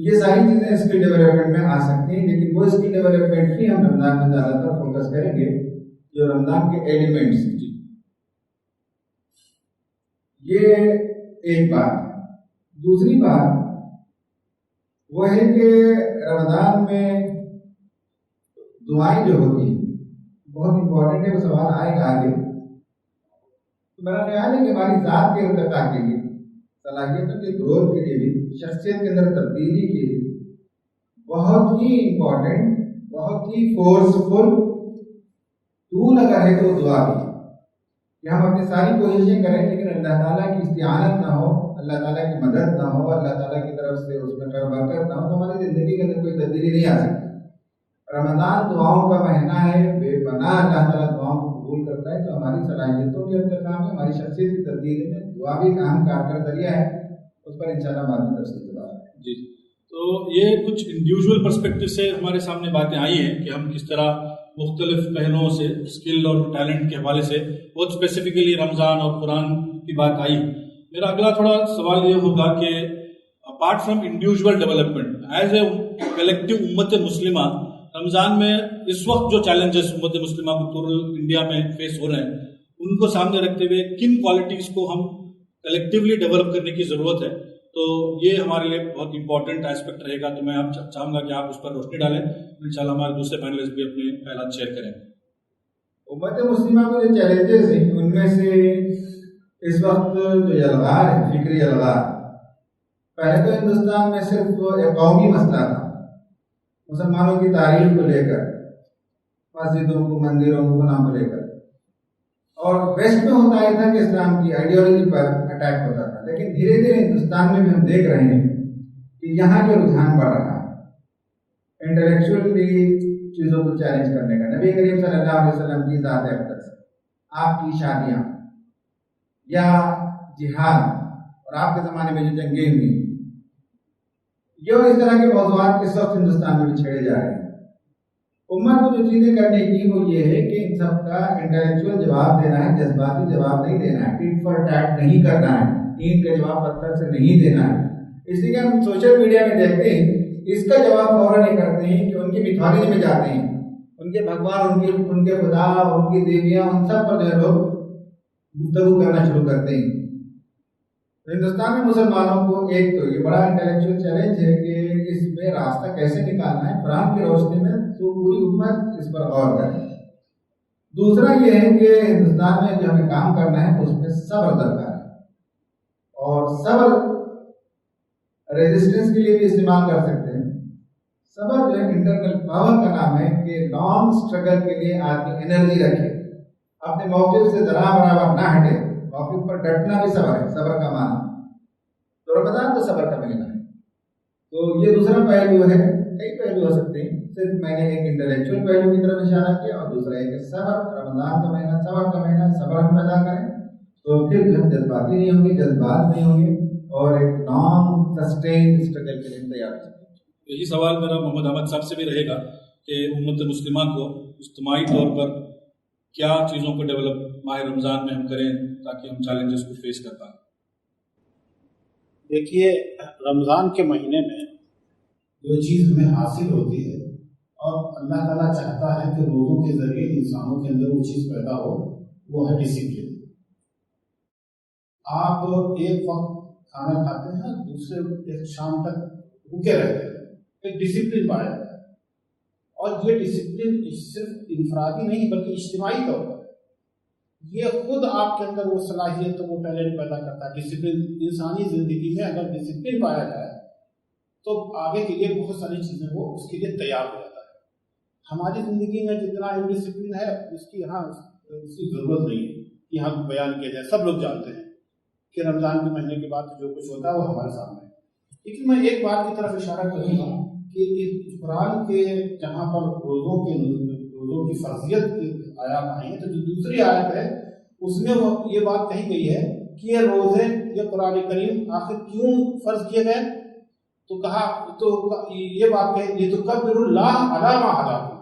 یہ ساری چیزیں اسکل ڈیولپمنٹ میں آ سکتی ہیں، لیکن وہ اسکل ڈیولپمنٹ ہی ہم رمضان میں زیادہ تر فوکس کریں گے جو رمضان کے ایلیمنٹس ہیں. یہ ایک بات ہے. دوسری بات وہ ہے کہ رمضان میں دعائیں جو ہوتی ہیں بہت امپورٹنٹ ہے. وہ سوال آئے گا آگے. تو میرا خیال ہے کہ ہماری ذات کے ارتقاء کے لیے، صلاحیتوں کے گروتھ کے لیے بھی، شخصیت کے اندر تبدیلی کے لیے بہت ہی امپورٹنٹ، بہت ہی فورسفل ٹول اگر ہے تو وہ دعا بھی ہے. کہ ہم اپنی ساری کوششیں کریں لیکن اللہ تعالیٰ کی استعانت نہ ہو، اللہ تعالیٰ کی مدد نہ ہو، اللہ تعالیٰ کی طرف سے اس میں خیر برکت نہ ہو تو ہماری زندگی کے اندر کوئی تبدیلی نہیں آ سکتی. رمضان دعاؤں کا مہینہ ہے، بے پناہ اللہ تعالیٰ دعاؤں کو قبول کرتا ہے. تو ہماری صلاحیتوں کے ارتقاء میں، ہماری شخصیت کی تبدیلی میں دعا بھی ایک اہم کارگر ذریعہ ہے. اس پر انشاءاللہ بعد میں تفصیل سے بات ہے. جی، تو یہ کچھ انڈیویجول پرسپیکٹو سے ہمارے سامنے باتیں آئی ہیں کہ ہم کس طرح مختلف پہلوؤں سے، اسکل اور ٹیلنٹ کے حوالے سے، بہت اسپیسیفکلی رمضان اور قرآن کی بات آئی. میرا اگلا تھوڑا سوال یہ ہوگا کہ apart from individual development, as a collective امت مسلمہ، رمضان میں اس وقت جو چیلنجز امت مسلمہ کو پورے انڈیا میں فیس ہو رہے ہیں، ان کو سامنے رکھتے ہوئے کن کوالٹیز کو ہم کلیکٹیولی ڈیولپ کرنے کی ضرورت ہے؟ تو یہ ہمارے لیے بہت امپورٹنٹ ایسپیکٹ رہے گا. تو میں آپ چاہوں گا کہ آپ اس پر روشنی ڈالیں. انشاءاللہ ہمارے دوسرے پینلسٹ بھی اپنے خیالات شیئر کریں. امت مسلمہ کو جو چیلنجز ہیں ان میں سے اس وقت جو یلغار ہے، فکری یلغار، پہلے تو ہندوستان میں صرف ایک قومی مسئلہ تھا مسلمانوں کی تاریخ کو لے کر، مسجدوں کو، مندروں کو، فلاں کو لے کر، اور ویسٹ میں ہوتا یہ تھا کہ اسلام کی آئیڈیالوجی پر اٹیک ہوتا تھا. لیکن دھیرے دھیرے ہندوستان میں بھی ہم دیکھ رہے ہیں کہ یہاں جو رجحان بڑھ رہا ہے انٹلیکچولی چیزوں کو چیلنج کرنے کا. نبی کریم صلی اللہ علیہ وسلم کی ذات اقدس، آپ کی شادیاں یا جہاد اور آپ کے زمانے میں جو جنگیں ہوئی، یہ اس طرح کے موضوعات اس وقت ہندوستان میں بھی چھیڑے جا رہے ہیں. امت کو جو چیزیں کرنے کی وہ یہ ہے کہ ان سب کا انٹلیکچوئل جواب دینا ہے، جذباتی جواب نہیں دینا ہے، ٹیٹ فار ٹیٹ نہیں کرنا ہے، اینٹ کا جواب پتھر سے نہیں دینا ہے. اس لیے کہ ہم سوشل میڈیا میں دیکھتے ہیں اس کا جواب فوراً یہ کرتے ہیں کہ ان کی میتھالوجی میں جاتے ہیں، ان کے بھگوان، ان کے خدا، ان کی دیویاں، ان سب پر جو ہے لوگ گفتگو کرنا شروع کرتے ہیں. ہندوستان میں مسلمانوں کو ایک تو یہ بڑا انٹلیکچوئل چیلنج ہے کہ اس میں راستہ کیسے نکالنا ہے قرآن کی روشنی میں، تو پوری امت اس پر غور کرے. دوسرا یہ ہے کہ ہندوستان میں جو ہمیں کام کرنا ہے اس میں صبر درکار ہے، اور صبر ریزسٹنس کے لیے بھی استعمال کر سکتے ہیں. صبر جو ہے انٹرنل پاور کا نام ہے کہ لانگ اسٹرگل کے لیے آدمی انرجی رکھے، اپنے موقف سے ذرا برابر نہ ہٹے. موقف پر ڈٹنا بھی صبر ہے، صبر کا معنی. تو رمضان تو صبر کا مہینہ ہے. تو یہ دوسرا پہلو ہے. کئی پہلو ہو سکتے ہیں، صرف میں نے ایک انٹلیکچوئل پہلو کی طرف اشارہ کیا، اور دوسرا ہے کہ صبر. رمضان کا مہینہ صبر کا مہینہ، صبر ہم پیدا کریں تو پھر ہم جذباتی نہیں ہوں گے، جذبات نہیں ہوں گے، اور ایک لانگ سسٹین اسٹرگل کے لیے تیار ہو سکتے ہیں. یہی سوال میرا محمد احمد صاحب سے بھی رہے گا کہ امت مسلمہ کو اجتماعی طور پر کیا چیزوں کو ڈیولپ ماہ رمضان میں ہم کریں تاکہ ہم چیلنجز کو فیس کر پائیں. دیکھیے، رمضان کے مہینے میں جو چیز ہمیں حاصل ہوتی ہے اور اللہ تعالیٰ چاہتا ہے کہ روزوں کے ذریعے انسانوں کے اندر وہ چیز پیدا ہو، وہ ہے ڈسپلن. آپ ایک وقت کھانا کھاتے ہیں، دوسرے ایک شام تک بھوکے رہتے ہیں، ایک ڈسپلن پایا جاتا ہے. اور یہ ڈسپلن صرف انفرادی نہیں بلکہ اجتماعی طور پر یہ خود آپ کے اندر وہ صلاحیت، وہ ٹیلنٹ پیدا کرتا ہے. ڈسپلن انسانی زندگی میں اگر ڈسپلن پایا جائے تو آگے کے لیے بہت ساری چیزیں وہ اس کے لیے تیار ہو جاتا ہے. ہماری زندگی میں جتنا انڈسپلن ہے اس کی یہاں اس کی ضرورت نہیں ہے یہاں بیان کیا جائے. سب لوگ جانتے ہیں کہ رمضان کے مہینے کے بعد جو کچھ ہوتا ہے وہ ہمارے سامنے ہے. لیکن میں ایک بات کی طرف اشارہ کروں گا کہ قرآن کے جہاں پر روزوں کی فرضیت آیات آئی ہیں، تو جو دوسری آیت ہے اس میں وہ یہ بات کہی گئی ہے کہ یہ روزے، یہ قرآن کریم آخر کیوں فرض کیے گئے؟ تو کہا، تو یہ بات کہ یہ تو قبر اللہ علی ما ہداکم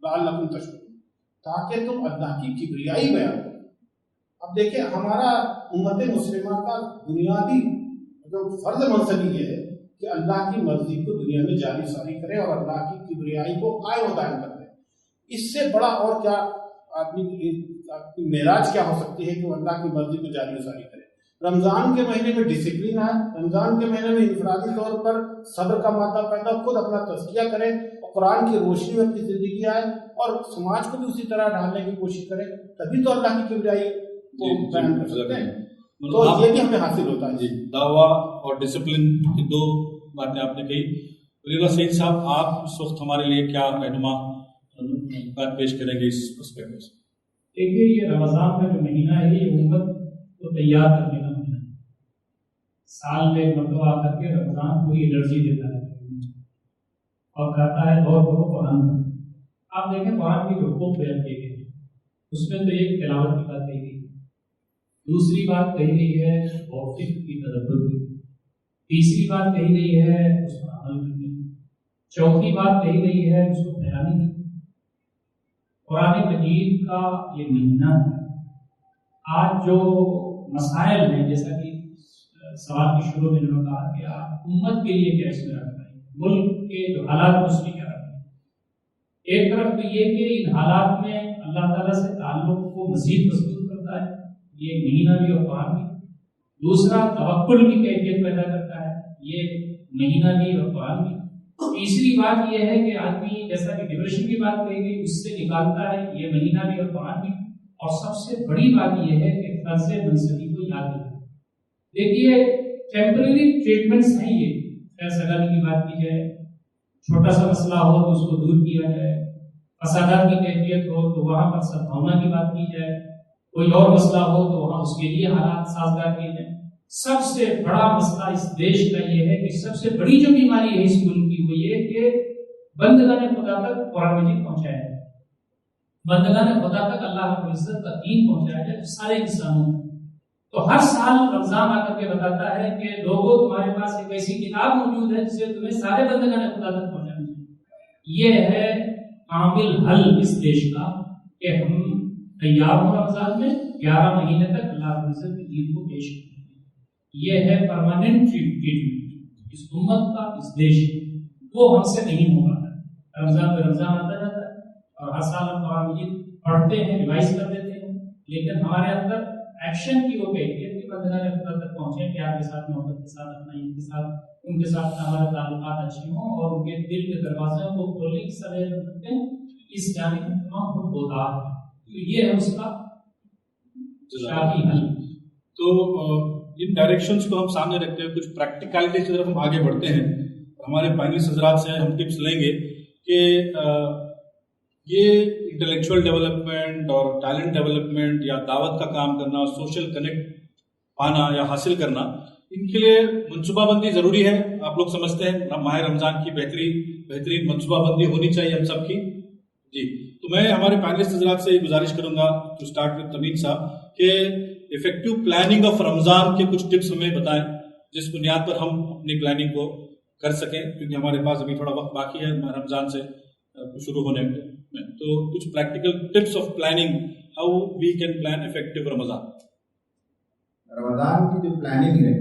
لعلکم تشکرون، تاکہ تم اللہ کی کبریائی بیان کرو. اب دیکھیں، ہمارا امت مسلمہ کا بنیادی جو فرض منصبی یہ ہے کہ اللہ کی مرضی کو دنیا میں جاری ساری کرے اور اللہ کی کبریائی کو قائم و دائم کر دے. اس سے بڑا اور کیا آدمی کی معراج کیا ہو سکتی ہے کہ وہ اللہ کی مرضی کو جاری و ساری کرے. رمضان کے مہینے میں ڈسپلن آئے، رمضان کے مہینے میں انفرادی طور پر صبر کا مادہ پیدا، خود اپنا تزکیہ کرے اور قرآن کی روشنی میں اپنی زندگی آئے اور سماج کو بھی اسی طرح ڈھالنے کی کوشش کرے، تبھی تو اللہ کی کبریائی کو بیان کر سکتے ہیں. تو یہ بھی ہمیں حاصل ہوتا ہے. جی، دعویٰ اور ڈسپلن کی دو باتیں آپ نے کہی. ولی اللہ سعید صاحب، آپ اس وقت ہمارے لیے کیا رہنما بات پیش کریں گے اس پرسپیکٹو سے؟ دیکھیے، یہ رمضان کا جو مہینہ ہے یہ امت کو تیار کرنے کا مہینہ ہے. سال میں ایک مرتبہ آ کر کے رمضان پوری انرجی دیتا ہے اور کہتا ہے اور وہ قرآن. آپ دیکھیں قرآن کی جو حقوق بیان کیے گئے ہیں اس میں تو ایک تلاوت کی بات کہی گئی، دوسری بات کہی گئی ہے اور فکر کی تدبر کی، تیسری بات کہی گئی ہے اس پر عمل کرنے کی، چوتھی بات کہی گئی ہے اس کو پھیلانے کی. قرآن مجید کا یہ مہینہ ہے. آج جو مسائل ہیں، جیسا کہ سوال کی شروع میں انہوں نے کہا کہ آپ امت کے لیے کیا اس میں رکھ رہے ہیں، ملک کے جو حالات ہیں اس میں کیا رکھ رہے ہیں. ایک طرف تو یہ کہ ان حالات میں اللہ تعالیٰ سے تعلق کو مزید مضبوط کرتا ہے یہ مہینہ بھی اور قرآن بھی. دوسرا، توکل کی کیفیت پیدا کرتا ہے یہ مہینہ بھی اور قرآن بھی. تیسری بات یہ ہے کہ آدمی، جیسا کہ ڈپریشن کی بات کہی گئی، اس سے نکالتا ہے یہ مہینہ بھی اور قرآن بھی. اور سب سے بڑی بات یہ ہے کہ فرض منصبی کو یاد رکھنا. دیکھیے، ٹیمپرری ٹریٹمنٹس ہیں یہ. خیر سگالی کی بات کی جائے، چھوٹا سا مسئلہ ہو تو اس کو دور کیا جائے، فسادات کی کیفیت ہو تو وہاں پر سدبھاونا کی بات کی جائے، کوئی اور مسئلہ ہو تو وہاں اس کے لیے حالات سازگار کیے جائیں. سب سے بڑا مسئلہ اس دیش کا یہ ہے کہ سب سے بڑی جو بیماری ہے اس ملک کی وہ یہ کہ بندگان خدا تک قرآن مجید پہنچایا جائے، بندگان خدا تک اللہ رب العزت کا دین پہنچایا جائے سارے انسانوں کو. تو ہر سال رمضان آ کر کے بتاتا ہے کہ لوگوں، تمہارے پاس ایک ایسی کتاب موجود ہے جسے تمہیں سارے بندگان خدا تک پہنچانا چاہیے. یہ ہے کامل حل اس دیش کا کہ ہم تیار ہوں رمضان میں 11 مہینے تک اللہ رب العزت کے دین کو پیش کریں. یہ ہے پرماننٹ ٹریٹمنٹ اس امت کا، اس دیش کا. وہ ہم سے نہیں ہو پاتا. رمضان میں رمضان آتا جاتا ہے اور ہر سال ہم قرآن مجید پڑھتے ہیں، ریوائز کر دیتے ہیں، لیکن ہمارے اندر ایکشن کی وہ کیفیت کہ بندگان خدا تک پہنچے، پیار کے ساتھ، محبت کے ساتھ، اپنائیت کے ساتھ، ان کے ساتھ ہمارے تعلقات اچھے ہوں اور ان کے دل کے دروازوں کو کھولنے کی صلاحیت رکھتے ہیں. اس جانب تمام خود ہوتا ہے. تو یہ ہے اس کا شافی حل. تو ان ڈائریکشنز کو ہم سامنے رکھتے ہوئے کچھ پریکٹیکلٹی کی طرف ہم آگے بڑھتے ہیں. ہمارے پینلسٹ حضرات سے ہم ٹپس لیں گے کہ یہ انٹلیکچوئل ڈیولپمنٹ اور ٹیلنٹ ڈیولپمنٹ یا دعوت کا کام کرنا، سوشل کنیکٹ پانا یا حاصل کرنا، ان کے لیے منصوبہ بندی ضروری ہے. آپ لوگ سمجھتے ہیں ماہ رمضان کی بہترین منصوبہ بندی ہونی چاہیے ہم سب کی. جی، تو میں ہمارے پینلسٹ حضرات سے یہ گزارش کروں گا ٹو اسٹارٹ وتھ تمیم صاحب کہ افیکٹو پلاننگ آف رمضان کے کچھ ٹپس ہمیں بتائیں جس بنیاد پر ہم اپنی پلاننگ کو کر سکیں، کیونکہ ہمارے پاس ابھی تھوڑا وقت باقی ہے رمضان سے شروع ہونے میں. تو کچھ practical tips of planning, how we can plan effective Ramadan. Ramadan کی جو پلاننگ ہے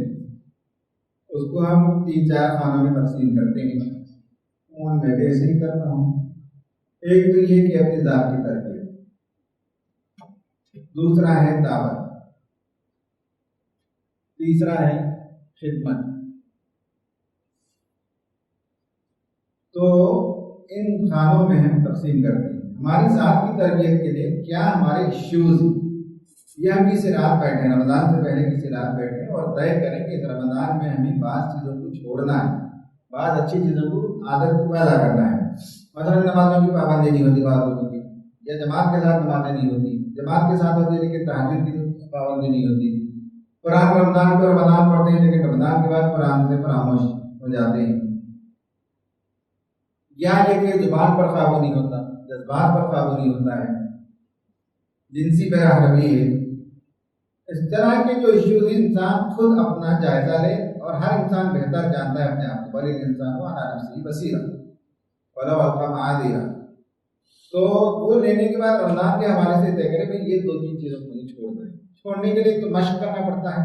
اس کو ہم 3-4 خانوں میں تقسیم کرتے ہیں. میں بھی ایسے ہی کر رہا ہوں. ایک تو یہ کہ اپنی ذات کی تربیت، دوسرا ہے دعوت، تیسرا ہے خدمت. تو ان خانوں میں ہم تقسیم کرتے ہیں. ہماری ذات کی تربیت کے لیے کیا ہمارے ایشوز ہیں، یہ ہم کسی رات بیٹھے، رمضان سے پہلے کسی رات بیٹھے اور طے کریں کہ اس رمضان میں ہمیں بعض چیزوں کو چھوڑنا ہے، بعض اچھی چیزوں کو عادت کو پیدا کرنا ہے. مثلا نمازوں کی پابندی نہیں ہوتی بعض لوگوں کی، یا جماعت کے ساتھ نمازیں نہیں ہوتی، جماعت کے ساتھ ہوتی ہے لیکن تہجد کی پابندی نہیں ہوتی. قرآن رمضان کو رمضان پڑھتے ہیں لیکن رمضان کے بعد قرآن سے فراموش ہو جاتے ہیں. یا یہ کہ زبان پر قابو نہیں ہوتا، جذبات پر قابو نہیں ہوتا ہے، جنسی براہ روی ہے. اس طرح کے جو ایشوز انسان خود اپنا جائزہ لے، اور ہر انسان بہتر جانتا ہے اپنے آپ کو، بل انسان کو علی نفسہ بصیرہ ولو القی معاذیرہ. تو وہ لینے کے بعد رمضان کے حوالے سے طے کرے کہ یہ 2-3 چیزوں کو نہیں چھوڑنا ہے. چھوڑنے کے لیے تو مشق کرنا پڑتا ہے.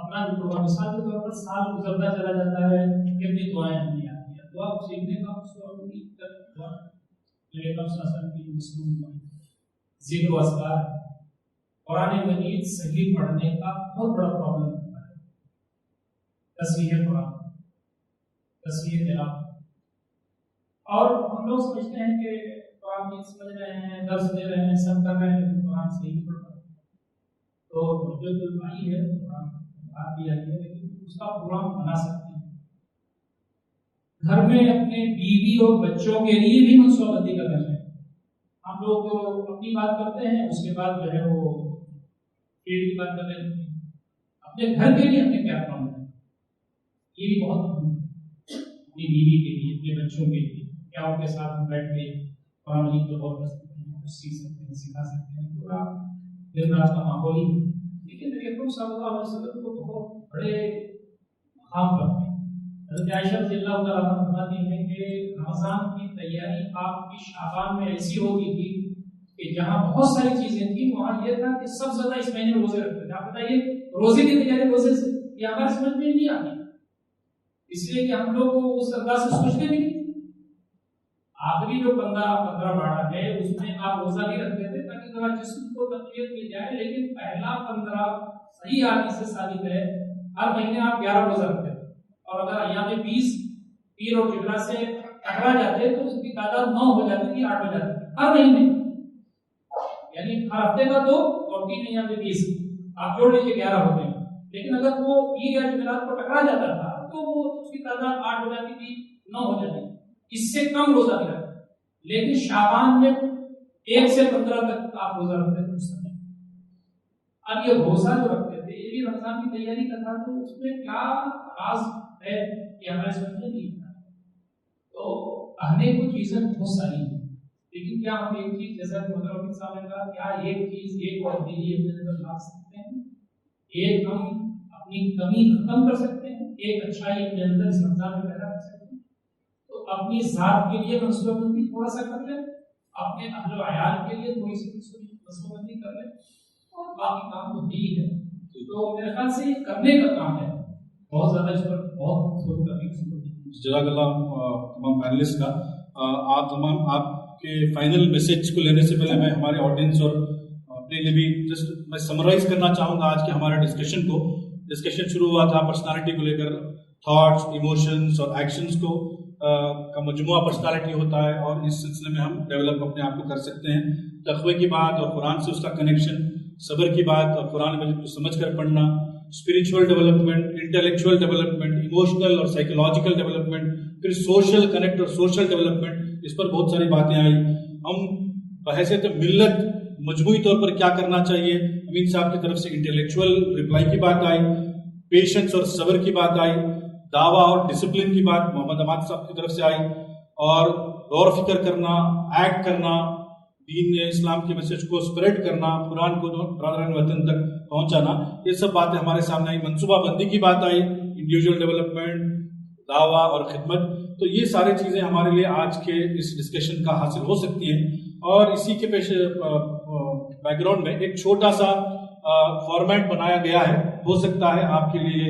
اپنا جو پروگرام مثال کے طور پر سال گزرتا چلا جاتا ہے کتنی دعائیں ہمیں آتی ہیں، دعا سیکھنے کا میرے کم شاسن کی مسلم ذکر و اذکار ہے. قرآن مجید صحیح پڑھنے کا بہت بڑا پرابلم ہوتا ہے. تصحیح قرآن، تصحیح قرآن، اور ہم لوگ سمجھتے ہیں کہ قرآن مجید سمجھ رہے ہیں، درس دے رہے ہیں، سب کر رہے ہیں، لیکن قرآن صحیح نہیں پڑھ رہا. تو جو دلوائی ہے قرآن بات بھی آئی ہے، لیکن اس کا پروگرام بنا سکتے ہیں. گھر میں اپنے بیوی اور بچوں کے لیے بھی منصوبہ بندی کرنا چاہیے. ہم لوگ اپنی بات کرتے ہیں، اس کے بعد جو ہے وہ پیڑ کی بات کر رہے ہیں. اپنے گھر کے لیے ہمیں کیا کام ہے، یہ بھی بہت اہم ہے. اپنی بیوی کے لیے، اپنے بچوں کے لیے کیا ان کے ساتھ ہم بیٹھ کے قرآن مجید پر غور کر سکتے ہیں، کچھ سیکھ سکتے ہیں، سکھا سکتے ہیں. پورا دن رات کا ماحول ہی. لیکن نبی اکرم صلی اللہ علیہ وسلم کو بہت بڑے مقام پر ہیں. حضرت عائشہ رضی اللہ تعالیٰ عنہا فرماتی ہیں کہ رمضان کی تیاری آپ کی شعبان میں ایسی ہوگی تھی کہ جہاں بہت ساری چیزیں تھیں وہاں یہ تھا کہ سب زیادہ اس مہینے میں روزے رکھتے تھے. آپ بتائیے روزے کی تیاری روزے سے یہ ہمارے سمجھ میں نہیں آتی، اس لیے کہ ہم لوگ اس انداز سے سوچتے بھی نہیں. آخری جو 15 باڑہ ہے اس میں آپ روزہ نہیں رکھتے تھے تاکہ ذرا جسم کو تقویت مل جائے، لیکن پہلا 15 صحیح حدیث سے ثابت ہے ہر مہینے آپ 11 روزہ رکھتے تھے. اور اگر ایام 20 پیر اور جمعہ سے ٹکرا جاتے تو اس کی تعداد 9 ہو جاتی تھی، 8 ہو جاتی تھی ہر مہینے. یعنی ہر ہفتے کا 2 اور 3 ایام 20 آپ جوڑ لیجیے 11 ہوتے ہیں. لیکن اگر وہ پیر یا جمعرات کو ٹکرا جاتا تھا تو وہ اس کی تعداد 8 ہو جاتی تھی، 9 ہو جاتی تھی، اس سے کم روزہ نہیں رکھتے. لیکن شعبان میں 1 سے 15 تک آپ روزہ رکھتے تھے. اب یہ روزہ جو رکھتے تھے یہ بھی رمضان کی تیاری کا تھا، تو اس میں کیا راز ہے کہ ہمارے سمجھ میں نہیں تھا. تو کہنے کو چیزیں بہت ساری ہیں، لیکن کیا ہم ایک چیز جیسا کہ مطلب صاحب نے کہا کیا ایک چیز ایک تبدیلی اپنے اندر لا سکتے ہیں؟ ایک ہم اپنی کمی ختم کر سکتے ہیں، ایک اچھائی اپنے اندر اس رمضان میں پیدا کر سکتے ہیں. تو اپنی ذات کے لیے منصوبہ بندی تھوڑا سا کر لیں، اپنے اہل و عیال کے لیے تھوڑی سی منصوبہ بندی کر لیں، اور باقی کام تو یہی ہے. تو میرے خیال سے یہ کرنے کا کام ہے، بہت زیادہ اس پر بہت شروع کرنے کی ضرورت ہے. جزاک اللہ تمام پینلسٹ کا. آپ تمام آپ کے فائنل میسج کو لینے سے پہلے میں ہمارے آڈینس اور اپنے لیے بھی جسٹ میں سمرائز کرنا چاہوں گا آج کے ہمارے ڈسکشن کو. ڈسکشن شروع ہوا تھا پرسنالٹی کو لے کر، تھاٹس، ایموشنس اور ایکشنس کو کا مجموعہ پرسنالٹی ہوتا ہے، اور اس سلسلے میں ہم ڈیولپ اپنے آپ کو کر سکتے ہیں. تقوی کی بات اور قرآن سے اس کا کنیکشن، صبر کی بات اور قرآن مجید کو سمجھ کر پڑھنا، spiritual development, intellectual development, emotional اور سائیکولوجیکل ڈیولپمنٹ، پھر سوشل کنیکٹ اور سوشل ڈیولپمنٹ، اس پر بہت ساری باتیں آئی. ہم بحیثیت ملت مجموعی طور پر کیا کرنا چاہیے، امین صاحب کی طرف سے انٹلیکچوئل رپلائی کی بات آئی، پیشنس اور صبر کی بات آئی، دعویٰ اور ڈسپلن کی بات محمد احمد صاحب کی طرف سے آئی، اور غور و فکر کرنا، ایکٹ کرنا، دین اسلام کے میسج کو اسپریڈ کرنا، قرآن کو برادران وطن تک پہنچانا، یہ سب باتیں ہمارے سامنے آئی. منصوبہ بندی کی بات آئی، انڈیویجول ڈیولپمنٹ، دعویٰ اور خدمت. تو یہ ساری چیزیں ہمارے لیے آج کے اس ڈسکشن کا حاصل ہو سکتی ہیں. اور اسی کے بیک گراؤنڈ میں ایک چھوٹا سا فارمیٹ بنایا گیا ہے، ہو سکتا ہے آپ کے لیے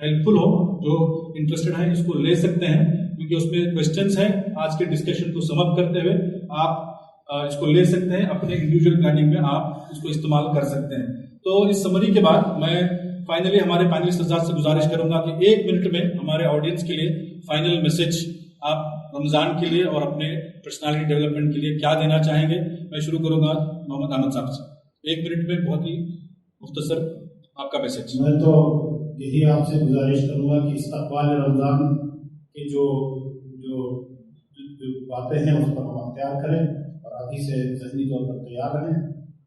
ہیلپ فل ہو. جو انٹرسٹڈ ہیں اس کو لے سکتے ہیں، کیونکہ اس میں کوشچنس ہیں. آج کے ڈسکشن کو سم اپ کرتے ہوئے آپ اس کو لے سکتے ہیں، اپنے انڈیویجول پلاننگ میں آپ اس کو استعمال کر سکتے ہیں. تو اس سمری کے بعد میں فائنلی ہمارے پینلسٹ حضرات سے گزارش کروں گا کہ 1 منٹ میں ہمارے آڈینس کے لیے فائنل میسج آپ رمضان کے لیے اور اپنے پرسنالٹی ڈیولپمنٹ کے لیے کیا دینا چاہیں گے. میں شروع کروں گا محمد احمد صاحب سے. 1 منٹ میں بہت ہی مختصر آپ کا میسج. میں تو یہی آپ سے گزارش کروں گا کہ استقبال رمضان کے جو باتیں ہیں اس پر ہم اختیار کریں، اور ابھی سے ذہنی طور پر تیار رہیں،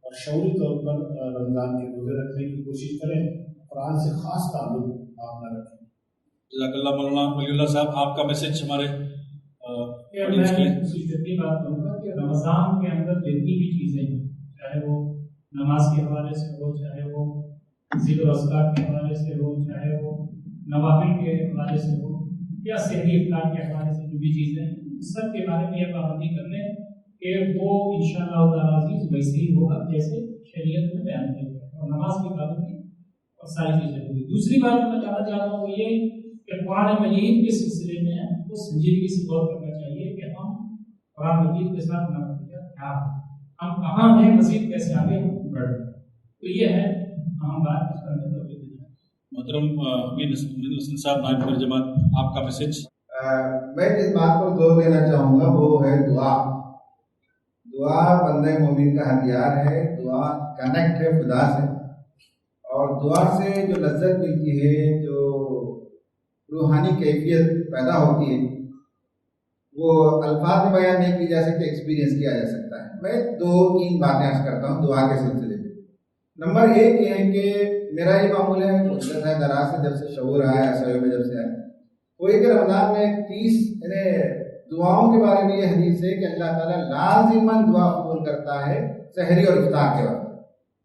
اور شعوری طور پر رمضان کے روزے رکھنے کی کوشش کریں. قرآن سے خاص تعلق آپ نہ رکھیں. جزاک اللہ. مولانا ولی اللہ صاحب آپ کا میسج ہمارے میں بات کروں گا کہ رمضان کے اندر جتنی بھی چیزیں ہیں، چاہے وہ نماز کے حوالے سے ہو، چاہے وہ ذکر و اذکار کے حوالے سے ہو، چاہے وہ نوافل کے حوالے سے ہو، یا سحری افطار کے حوالے سے جو بھی چیزیں ہیں، سب کے بارے میں یہ پابندی کر لیں کہ وہ انشاءاللہ تعالیٰ عزیز ویسے ہی ہوگا جیسے شریعت میں بیان کیا گیا. اور نماز کی پابندی اور ساری چیزیں ہوگی. دوسری بات جو میں کہنا چاہ رہا ہوں وہ یہ کہ قرآن مجید کے سلسلے میں تو سنجیدگی سے غور کرنا چاہیے کہ ہم قرآن مجید کے ساتھ نتیجہ کیا ہے, ہم کہاں ہیں, مزید کیسے آگے بڑھ رہے ہیں. تو یہ ہے ہم بات کرنے تو محترم امین حسن صاحب نائب صدر جماعت, آپ کا میسج. میں جس بات پر زور دینا چاہوں گا وہ ہے دعا. دعا بندہ مومن کا ہتھیار ہے. دعا کنیکٹ ہے خدا سے, اور دعا سے جو لذت ملتی ہے, جو روحانی کیفیت پیدا ہوتی ہے, وہ الفاظ میں بیان نہیں کی جا سکتی, ایکسپیرینس کیا جا سکتا ہے. میں 2-3 باتیں عرض کرتا ہوں دعا کے سلسلے میں. نمبر 1 یہ ہے کہ میرا یہ معمول ہے مدت ہے دراز سے, جب سے شعور آیا سیو میں جب سے آیا, وہ یہ کہ رمضان میں 30 دعاؤں کے بارے میں یہ حدیث ہے کہ اللہ تعالیٰ لازماً دعا قبول کرتا ہے سحری اور افطار کے وقت.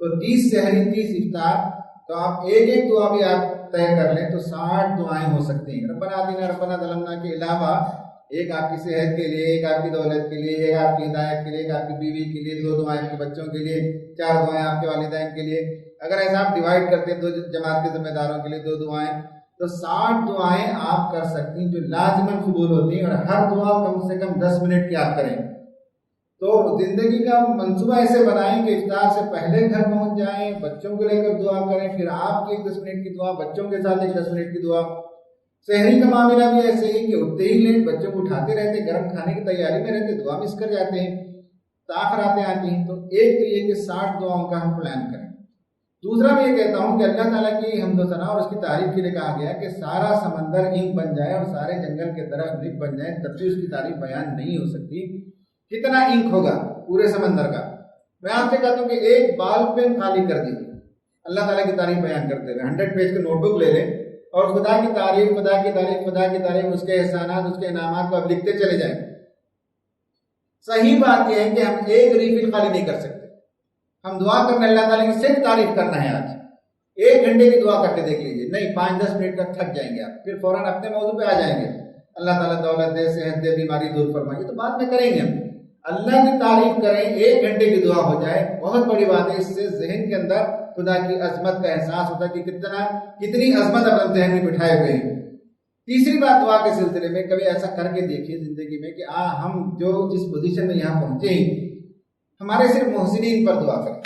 تو 30 سحری 30 افطار, تو آپ ایک دعا بھی آپ طے کر لیں تو 60 دعائیں ہو سکتی ہیں. ربنا آتنا ربنا ظلمنا کے علاوہ ایک آپ کی صحت کے لیے, ایک آپ کی دولت کے لیے, ایک آپ کی ہدایت کے لیے, ایک آپ کی بیوی کے لیے, 2 دعائیں آپ کے بچوں کے لیے, 4 دعائیں آپ کے والدین کے لیے. اگر ایسا آپ ڈیوائڈ کرتے ہیں 2 جماعت کے ذمہ داروں کے لیے 2 دعائیں, تو 60 دعائیں آپ کر سکتی ہیں جو لازماً قبول ہوتی ہیں, اور ہر دعا کم سے کم 10 منٹ کی آپ کریں. تو زندگی کا منصوبہ ایسے بنائیں کہ افطار سے پہلے گھر پہنچ جائیں, بچوں کو لے کر دعا کریں, پھر آپ کی 10 منٹ کی دعا, بچوں کے ساتھ ایک 10 منٹ کی دعا. سحری کا معاملہ بھی ایسے ہی کہ اٹھتے ہی لیٹ بچوں کو اٹھاتے رہتے, گرم کھانے کی تیاری میں رہتے, دعا مس کر جاتے ہیں, تاخراتیں آتی ہیں. تو ایک تو یہ کہ 60 دعاؤں کا ہم پلان کریں. دوسرا میں یہ کہتا ہوں کہ اللہ تعالیٰ کی حمد و ثنا اور اس کی تعریف کے لیے کہا گیا کہ سارا سمندر اینٹ بن جائے اور سارے جنگل کے درخت نب بن جائیں تب بھی اس کی تعریف بیان نہیں ہو سکتی. کتنا انک ہوگا پورے سمندر کا. میں آپ سے کہتا ہوں کہ ایک بال پین خالی کر دیجیے اللہ تعالیٰ کی تعریف بیان کرتے ہوئے. 100 پیج کا نوٹ بک لے لیں اور خدا کی تعریف, خدا کی تعریف, خدا کی تعریف, اس کے احسانات, اس کے انعامات کو آپ لکھتے چلے جائیں. صحیح بات یہ ہے کہ ہم ایک ریفل خالی نہیں کر سکتے. ہم دعا کرنا اللہ تعالیٰ کی صرف تعریف کرنا ہے. آج 1 گھنٹے کی دعا کر کے دیکھ لیجیے, نہیں 5-10 منٹ کا تھک جائیں گے آپ, پھر فوراً اپنے موضوع پہ آ جائیں گے. اللہ تعالیٰ دولت دے, صحت دے, بیماری دور فرمائے, تو بعد میں کریں گے. ہم اللہ کی تعریف کریں, 1 گھنٹے کی دعا ہو جائے, بہت بڑی بات ہے. اس سے ذہن کے اندر خدا کی عظمت کا احساس ہوتا ہے کہ کتنی عظمت اپنے ذہن میں بٹھائے ہوئے ہیں. تیسری بات دعا کے سلسلے میں, کبھی ایسا کر کے دیکھیے زندگی میں کہ ہم جو جس پوزیشن میں یہاں پہنچے ہیں, ہمارے صرف محسنین پر دعا کریں.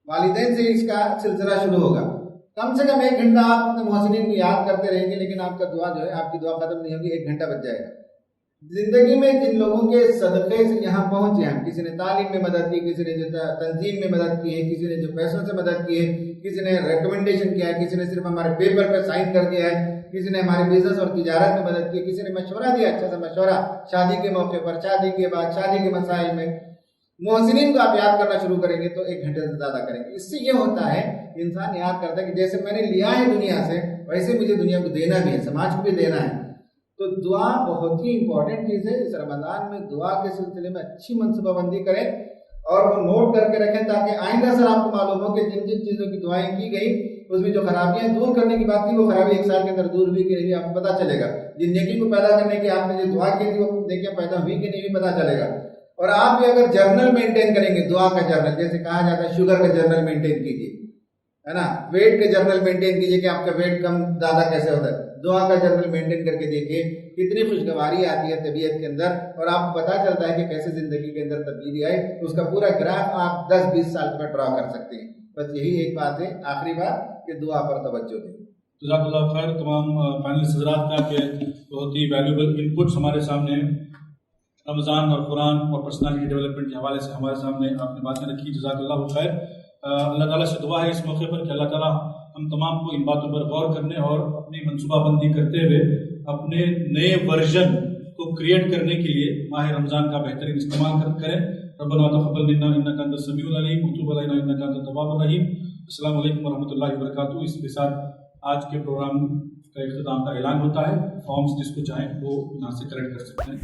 والدین سے اس کا سلسلہ شروع ہوگا. کم سے کم 1 گھنٹہ آپ اپنے محسنین کو یاد کرتے رہیں گے, لیکن آپ کا دعا جو ہے, آپ کی دعا ختم نہیں ہوگی, 1 گھنٹہ بچ جائے گا. زندگی میں جن لوگوں کے صدقے سے یہاں پہنچے ہیں, کسی نے تعلیم میں مدد کی, کسی نے جو تنظیم میں مدد کی ہے, کسی نے جو پیسوں سے مدد کی ہے, کسی نے ریکمنڈیشن کیا ہے, کسی نے صرف ہمارے پیپر پہ سائن کر دیا ہے, کسی نے ہمارے بزنس اور تجارت میں مدد کی, کسی نے مشورہ دیا, اچھا سا مشورہ شادی کے موقع پر, شادی کے بعد, شادی کے مسائل میں. محسنین کو آپ یاد کرنا شروع کریں گے تو 1 گھنٹے سے زیادہ کریں گے. اس سے یہ ہوتا ہے انسان یاد کرتا ہے کہ جیسے میں نے لیا ہے دنیا سے, ویسے مجھے دنیا کو دینا بھی ہے, سماج کو بھی دینا ہے. تو دعا بہت ہی امپورٹنٹ چیز ہے. اس رمضان میں دعا کے سلسلے میں اچھی منصوبہ بندی کریں اور وہ نوٹ کر کے رکھیں, تاکہ آئندہ سر آپ کو معلوم ہو کہ جن جن چیزوں کی دعائیں کی گئی اس میں جو خرابیاں دور کرنے کی بات تھی, وہ خرابی 1 سال کے اندر دور ہوئی کہ نہیں, آپ کو پتہ چلے گا. جن نیکی کو پیدا کرنے کی آپ نے جو دعا کی تھی, وہ نیکیاں پیدا ہوئی کہ نہیں ہوئی, پتہ چلے گا. اور آپ بھی اگر جرنل مینٹین کریں گے, دعا کا جرنل, جیسے کہا جاتا ہے شوگر کا جرنل مینٹین کیجیے, ہے نا, ویٹ کا جرنل مینٹین کیجیے کہ آپ کا ویٹ کم زیادہ کیسے ہوتا ہے. دعا کا جرنل مینٹین کر کے دیکھیے کتنی خوشگواری آتی ہے طبیعت کے اندر, اور آپ کو پتہ چلتا ہے کہ کیسے زندگی کے اندر تبدیلی آئی. اس کا پورا گراف آپ 10-20 سال کا ڈرا کر سکتے ہیں. بس یہی ایک بات ہے, آخری بات, کہ دعا پر توجہ دیں. جزاک اللہ خیر تمام پینل حضرات کا کہ بہت ہی ویلیوبل ان پٹس ہمارے سامنے رمضان اور قرآن اور پرسنالٹی ڈیولپمنٹ کے حوالے سے ہمارے سامنے آپ نے باتیں رکھی. جزاک اللہ خیر. اللہ تعالیٰ سے دعا ہے اس موقع پر کہ اللہ تعالیٰ ہم تمام کو ان باتوں پر غور کرنے اور اپنی منصوبہ بندی کرتے ہوئے اپنے نئے ورژن کو کریٹ کرنے کے لیے ماہ رمضان کا بہترین استعمال کریں. ربنا تقبل منا انک انت السمیع العلیم وتب علینا انک انت التواب الرحیم. السلام علیکم ورحمۃ اللہ وبرکاتہ. اس کے ساتھ آج کے پروگرام کا اختتام کا اعلان ہوتا ہے. فارمز جس کو چاہیں وہ یہاں سے کلیکٹ کر سکتے ہیں.